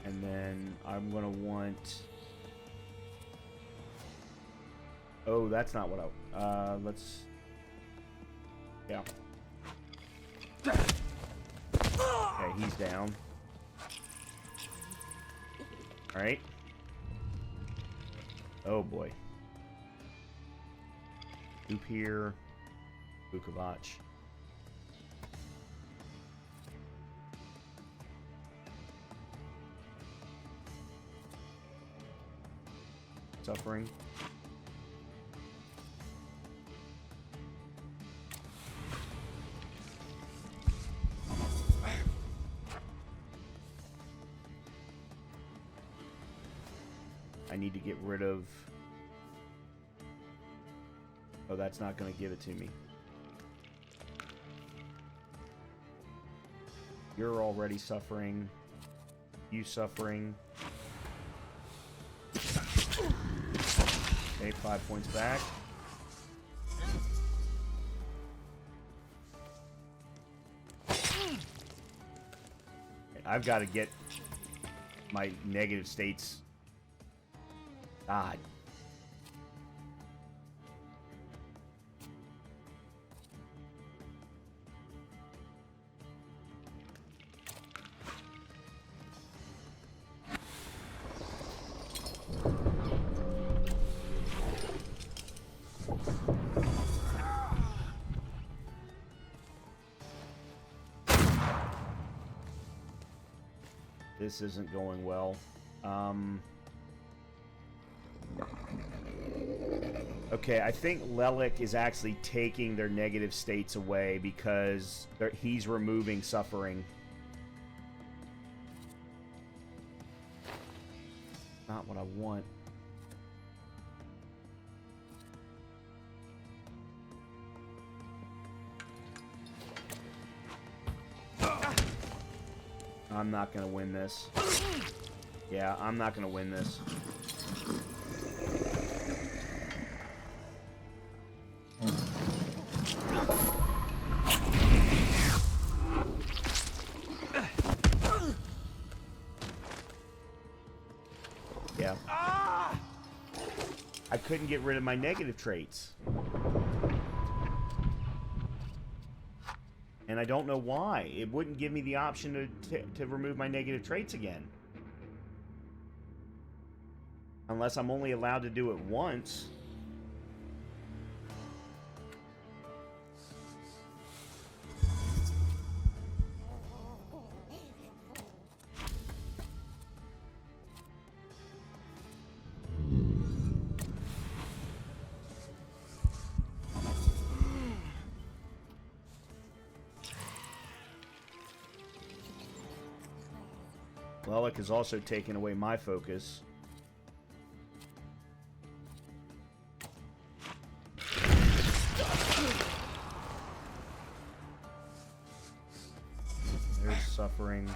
And then I'm gonna want... Oh, that's not what I... let's... Yeah. Okay, he's down. Alright. Oh boy. Loop here. Vukovac. Suffering. I need to get rid of... Oh, that's not going to give it to me. You're already suffering. You suffering. Okay, 5 points back. I've got to get my negative states. God. This isn't going well. Okay, I think Lelek is actually taking their negative states away because he's removing suffering. Not what I want. I'm not gonna win this. Yeah, I'm not gonna win this. Yeah. I couldn't get rid of my negative traits. And I don't know why. It wouldn't give me the option to remove my negative traits again. Unless I'm only allowed to do it once. Lelek has also taken away my focus. There's suffering.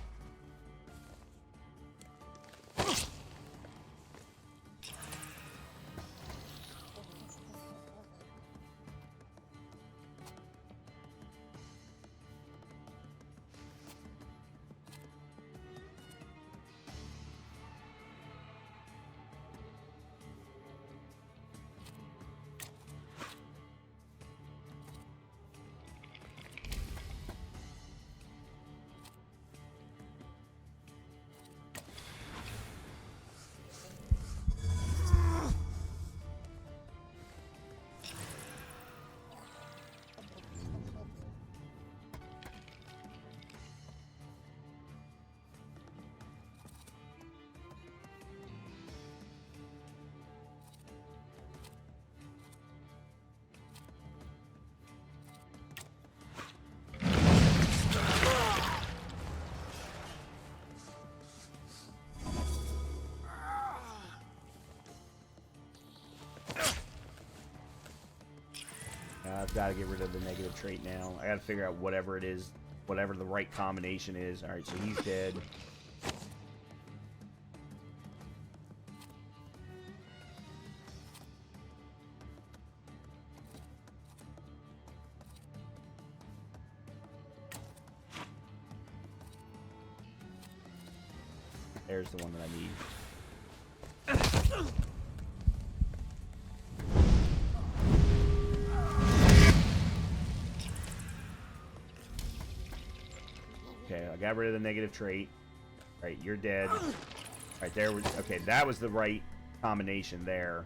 I've got to get rid of the negative trait now. I got to figure out whatever it is, whatever the right combination is. Alright, so he's dead. There's the one that I need. Okay, I got rid of the negative trait. Alright, you're dead. Alright, there was... Okay, that was the right combination there.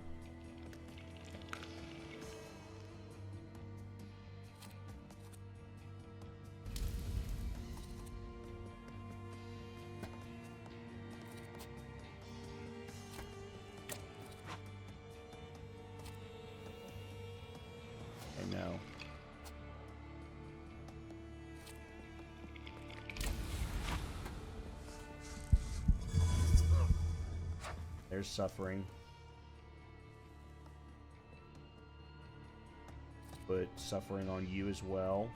I know. There's suffering. Put suffering on you as well.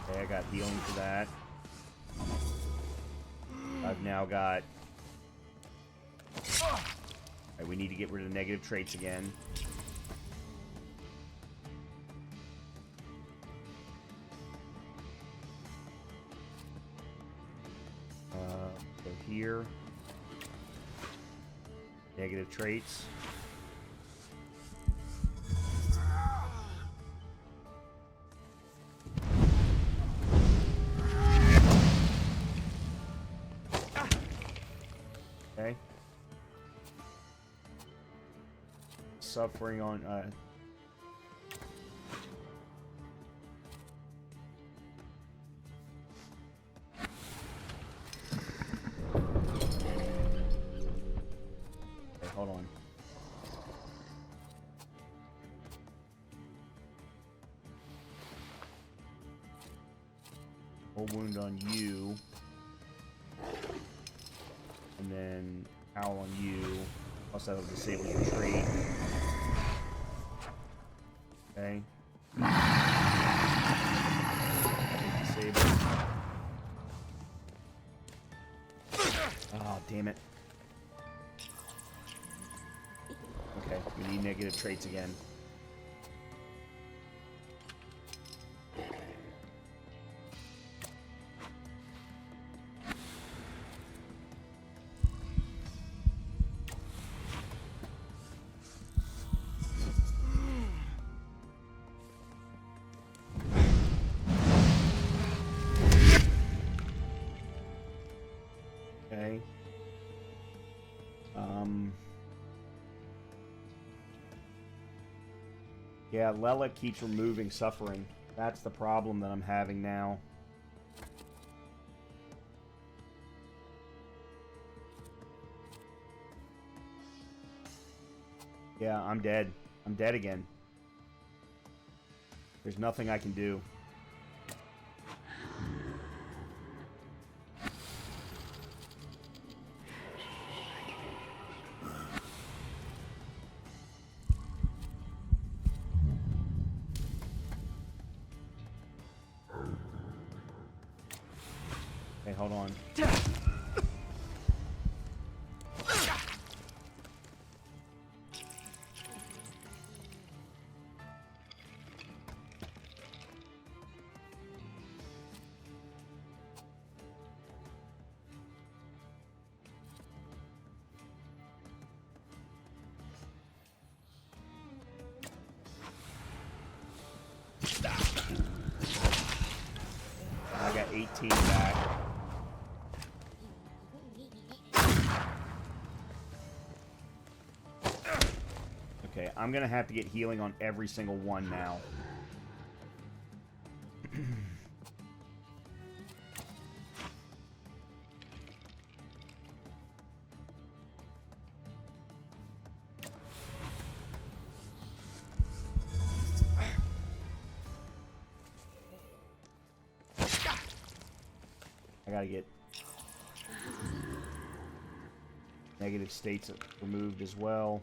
Okay, I got healing for that. I've now got... Alright, we need to get rid of the negative traits again. So here. Negative traits. Okay. Suffering on okay, hold on. Full wound on you. And then howl on you. Plus that'll disable your trait. Okay. Disable. Oh, damn it. Okay, we need negative traits again. Okay. Yeah, Lelek keeps removing suffering. That's the problem that I'm having now. Yeah, I'm dead. I'm dead again. There's nothing I can do. Okay, hold on. I got 18 back. Okay, I'm gonna have to get healing on every single one now. I gotta get negative states removed as well.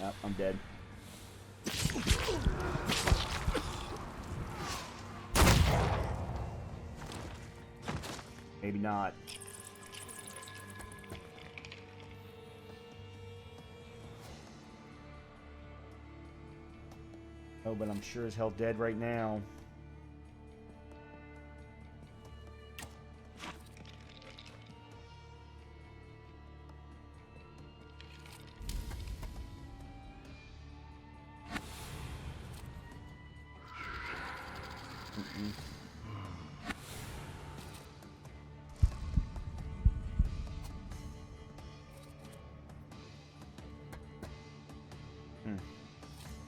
Oh, I'm dead. Maybe not. Oh, but I'm sure as hell dead right now.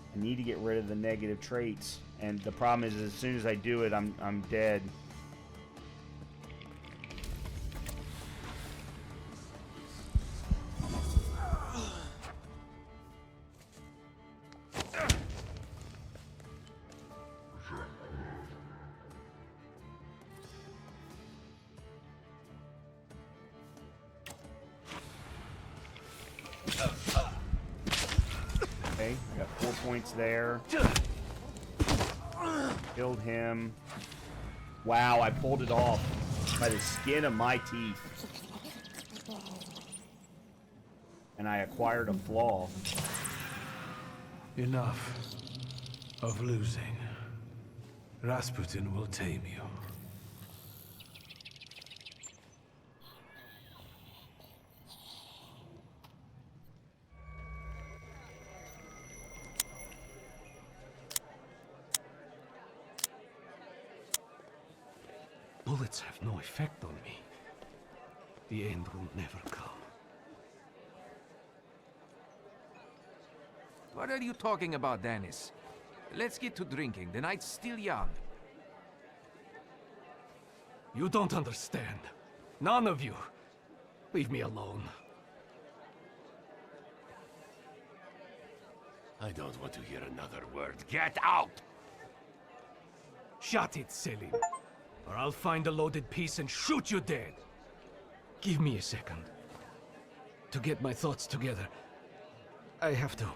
I need to get rid of the negative traits, and the problem is as soon as I do it, I'm dead. Okay, I got 4 points there. Killed him. Wow, I pulled it off by the skin of my teeth. And I acquired a flaw.
Enough of losing. Rasputin will tame you.
Bullets have no effect on me. The end will never come.
What are you talking about, Dennis? Let's get to drinking. The night's still young.
You don't understand. None of you. Leave me alone.
I don't want to hear another word. Get out!
Shut it, Selim. Or I'll find a loaded piece and shoot you dead. Give me a second. To get my thoughts together. I have to.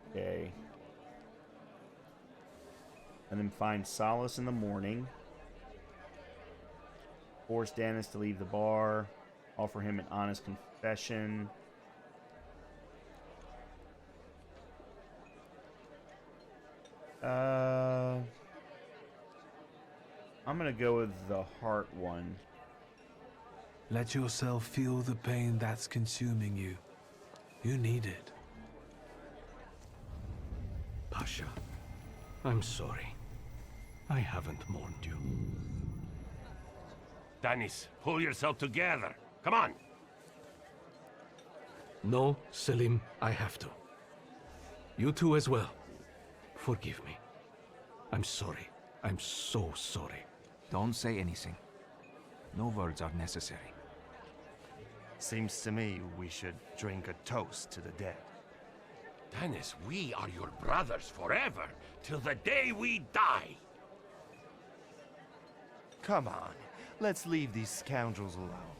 Okay. And then find solace in the morning. Force Dennis to leave the bar. Offer him an honest confession. I'm gonna go with the heart one.
Let yourself feel the pain that's consuming you. You need it.
Pasha, I'm sorry. I haven't mourned you.
Dennis, pull yourself together. Come on!
No, Selim, I have to. You too as well. Forgive me. I'm sorry. I'm so sorry.
Don't say anything. No words are necessary.
Seems to me we should drink a toast to the dead.
Dennis, we are your brothers forever, till the day we die.
Come on, let's leave these scoundrels alone.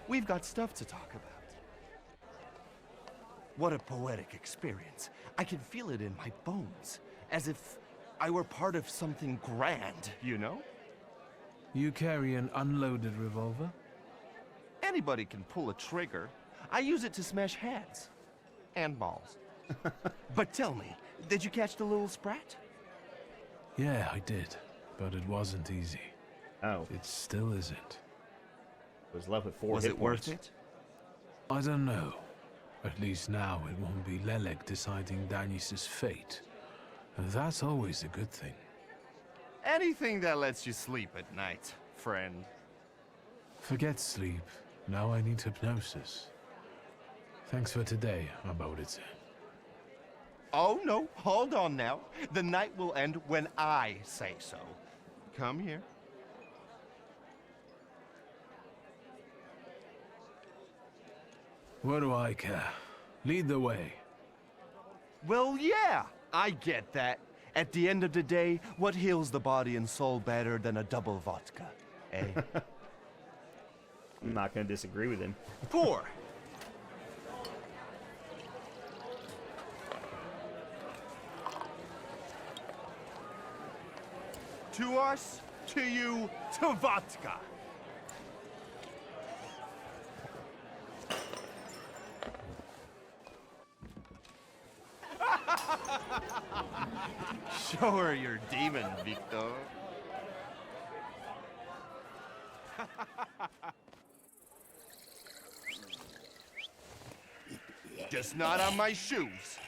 We've got stuff to talk about. What a poetic experience. I can feel it in my bones, as if I were part of something grand, you know?
You carry an unloaded revolver?
Anybody can pull a trigger. I use it to smash heads. And balls. But tell me, did you catch the little sprat?
Yeah, I did. But it wasn't easy.
Oh,
It still isn't.
was left with 4
Was
hit
it
points.
worth it?
I don't know. At least now it won't be Lelek deciding Danis's fate. And that's always a good thing.
Anything that lets you sleep at night, friend.
Forget sleep. Now I need hypnosis. Thanks for today, Abodice.
Oh, no, hold on now. The night will end when I say so. Come here.
What do I care? Lead the way.
Well, yeah, I get that. At the end of the day, what heals the body and soul better than a double vodka, eh?
I'm not going to disagree with him.
4. To us, to you, to vodka. Show her your demon, Victor. Just not on my shoes.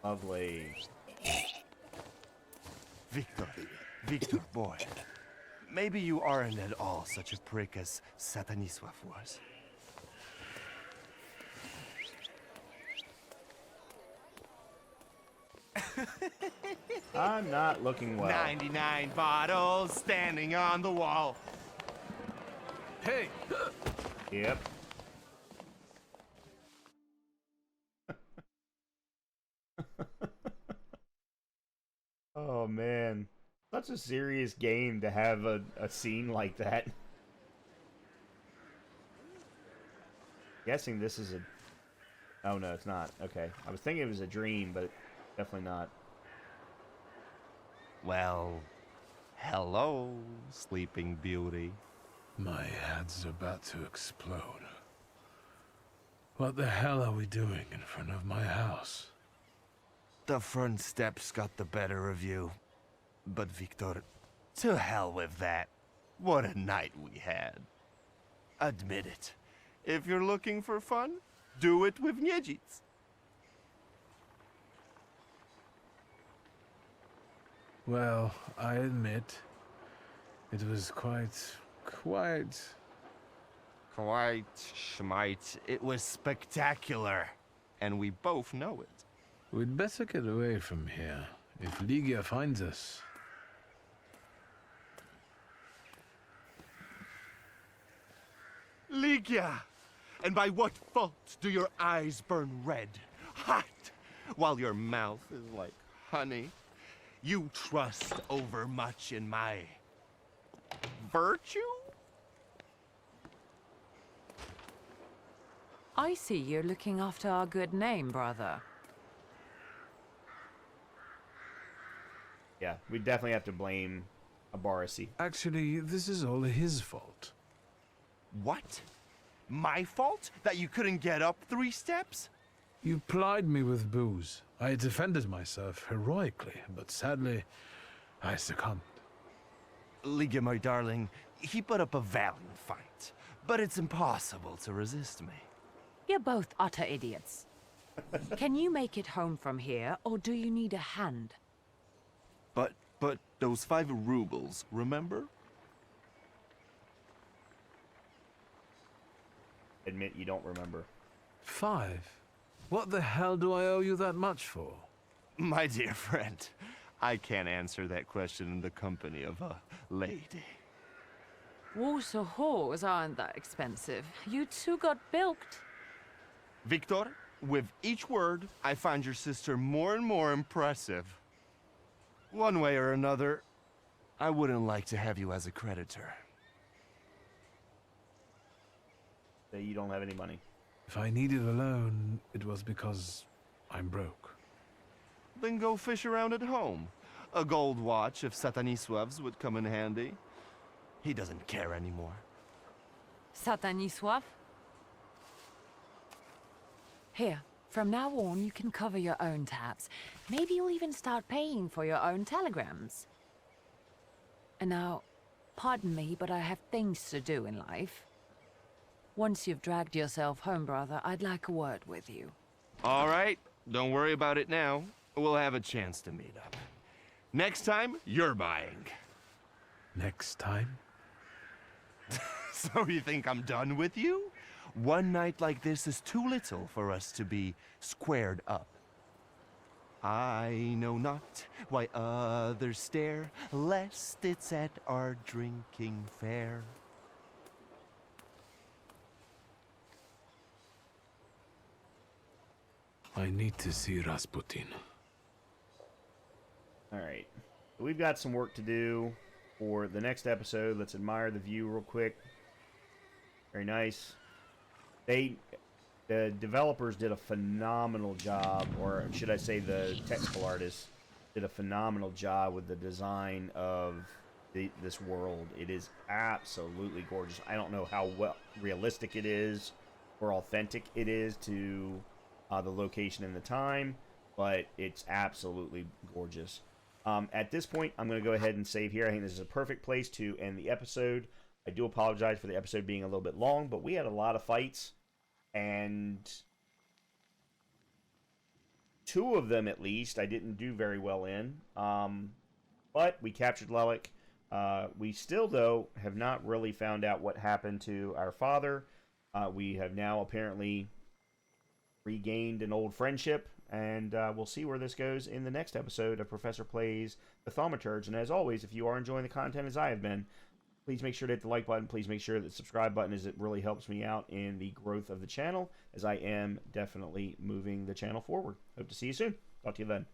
Lovely.
Victor, boy. Maybe you aren't at all such a prick as Sataniswaf was.
I'm not looking well.
99 bottles standing on the wall.
Hey!
Yep. Oh man. Such a serious game to have a scene like that. Guessing this is a... Oh no, it's not. Okay. I was thinking it was a dream, but definitely not.
Well, hello, Sleeping Beauty.
My head's about to explode. What the hell are we doing in front of my house?
The front steps got the better of you. But Victor, to hell with that. What a night we had. Admit it. If you're looking for fun, do it with Niedzits.
Well, I admit, it was quite...
Quite, schmite. It was spectacular. And we both know it.
We'd better get away from here, if Ligia finds us.
Ligia! And by what fault do your eyes burn red, hot, while your mouth is like honey? You trust overmuch in my virtue?
I see you're looking after our good name, brother.
Yeah, we definitely have to blame Abarasi.
Actually, this is all his fault.
What? My fault that you couldn't get up 3 steps?
You plied me with booze. I defended myself heroically, but sadly, I succumbed.
Ligia, my darling, he put up a valiant fight, but it's impossible to resist me.
You're both utter idiots. Can you make it home from here, or do you need a hand?
But those 5 rubles, remember?
Admit you don't remember.
5? What the hell do I owe you that much for?
My dear friend, I can't answer that question in the company of a lady.
Warsaw whores aren't that expensive. You two got bilked.
Victor, with each word, I find your sister more and more impressive. One way or another, I wouldn't like to have you as a creditor.
That you don't have any money.
If I needed a loan, it was because I'm broke.
Then go fish around at home. A gold watch of Sataniswav's would come in handy. He doesn't care anymore.
Satanisław? Here, from now on you can cover your own tabs. Maybe you'll even start paying for your own telegrams. And now, pardon me, but I have things to do in life. Once you've dragged yourself home, brother, I'd like a word with you.
All right, don't worry about it now. We'll have a chance to meet up. Next time, you're buying.
Next time?
So you think I'm done with you? One night like this is too little for us to be squared up. I know not why others stare, lest it's at our drinking fair.
I need to see Rasputin.
Alright. We've got some work to do for the next episode. Let's admire the view real quick. Very nice. The developers did a phenomenal job, or should I say the technical artists did a phenomenal job with the design of this world. It is absolutely gorgeous. I don't know how well realistic it is or authentic it is to the location and the time, but it's absolutely gorgeous. At this point, I'm going to go ahead and save here. I think this is a perfect place to end the episode. I do apologize for the episode being a little bit long, but we had a lot of fights, and 2 of them at least I didn't do very well in. But we captured Lelek. We still, though, have not really found out what happened to our father. We have now apparently regained an old friendship, and we'll see where this goes in the next episode of Professor Plays the Thaumaturge. And as always, if you are enjoying the content as I have been, please make sure to hit the like button. Please make sure that the subscribe button, as it really helps me out in the growth of the channel, as I am definitely moving the channel forward. Hope to see you soon. Talk to you then.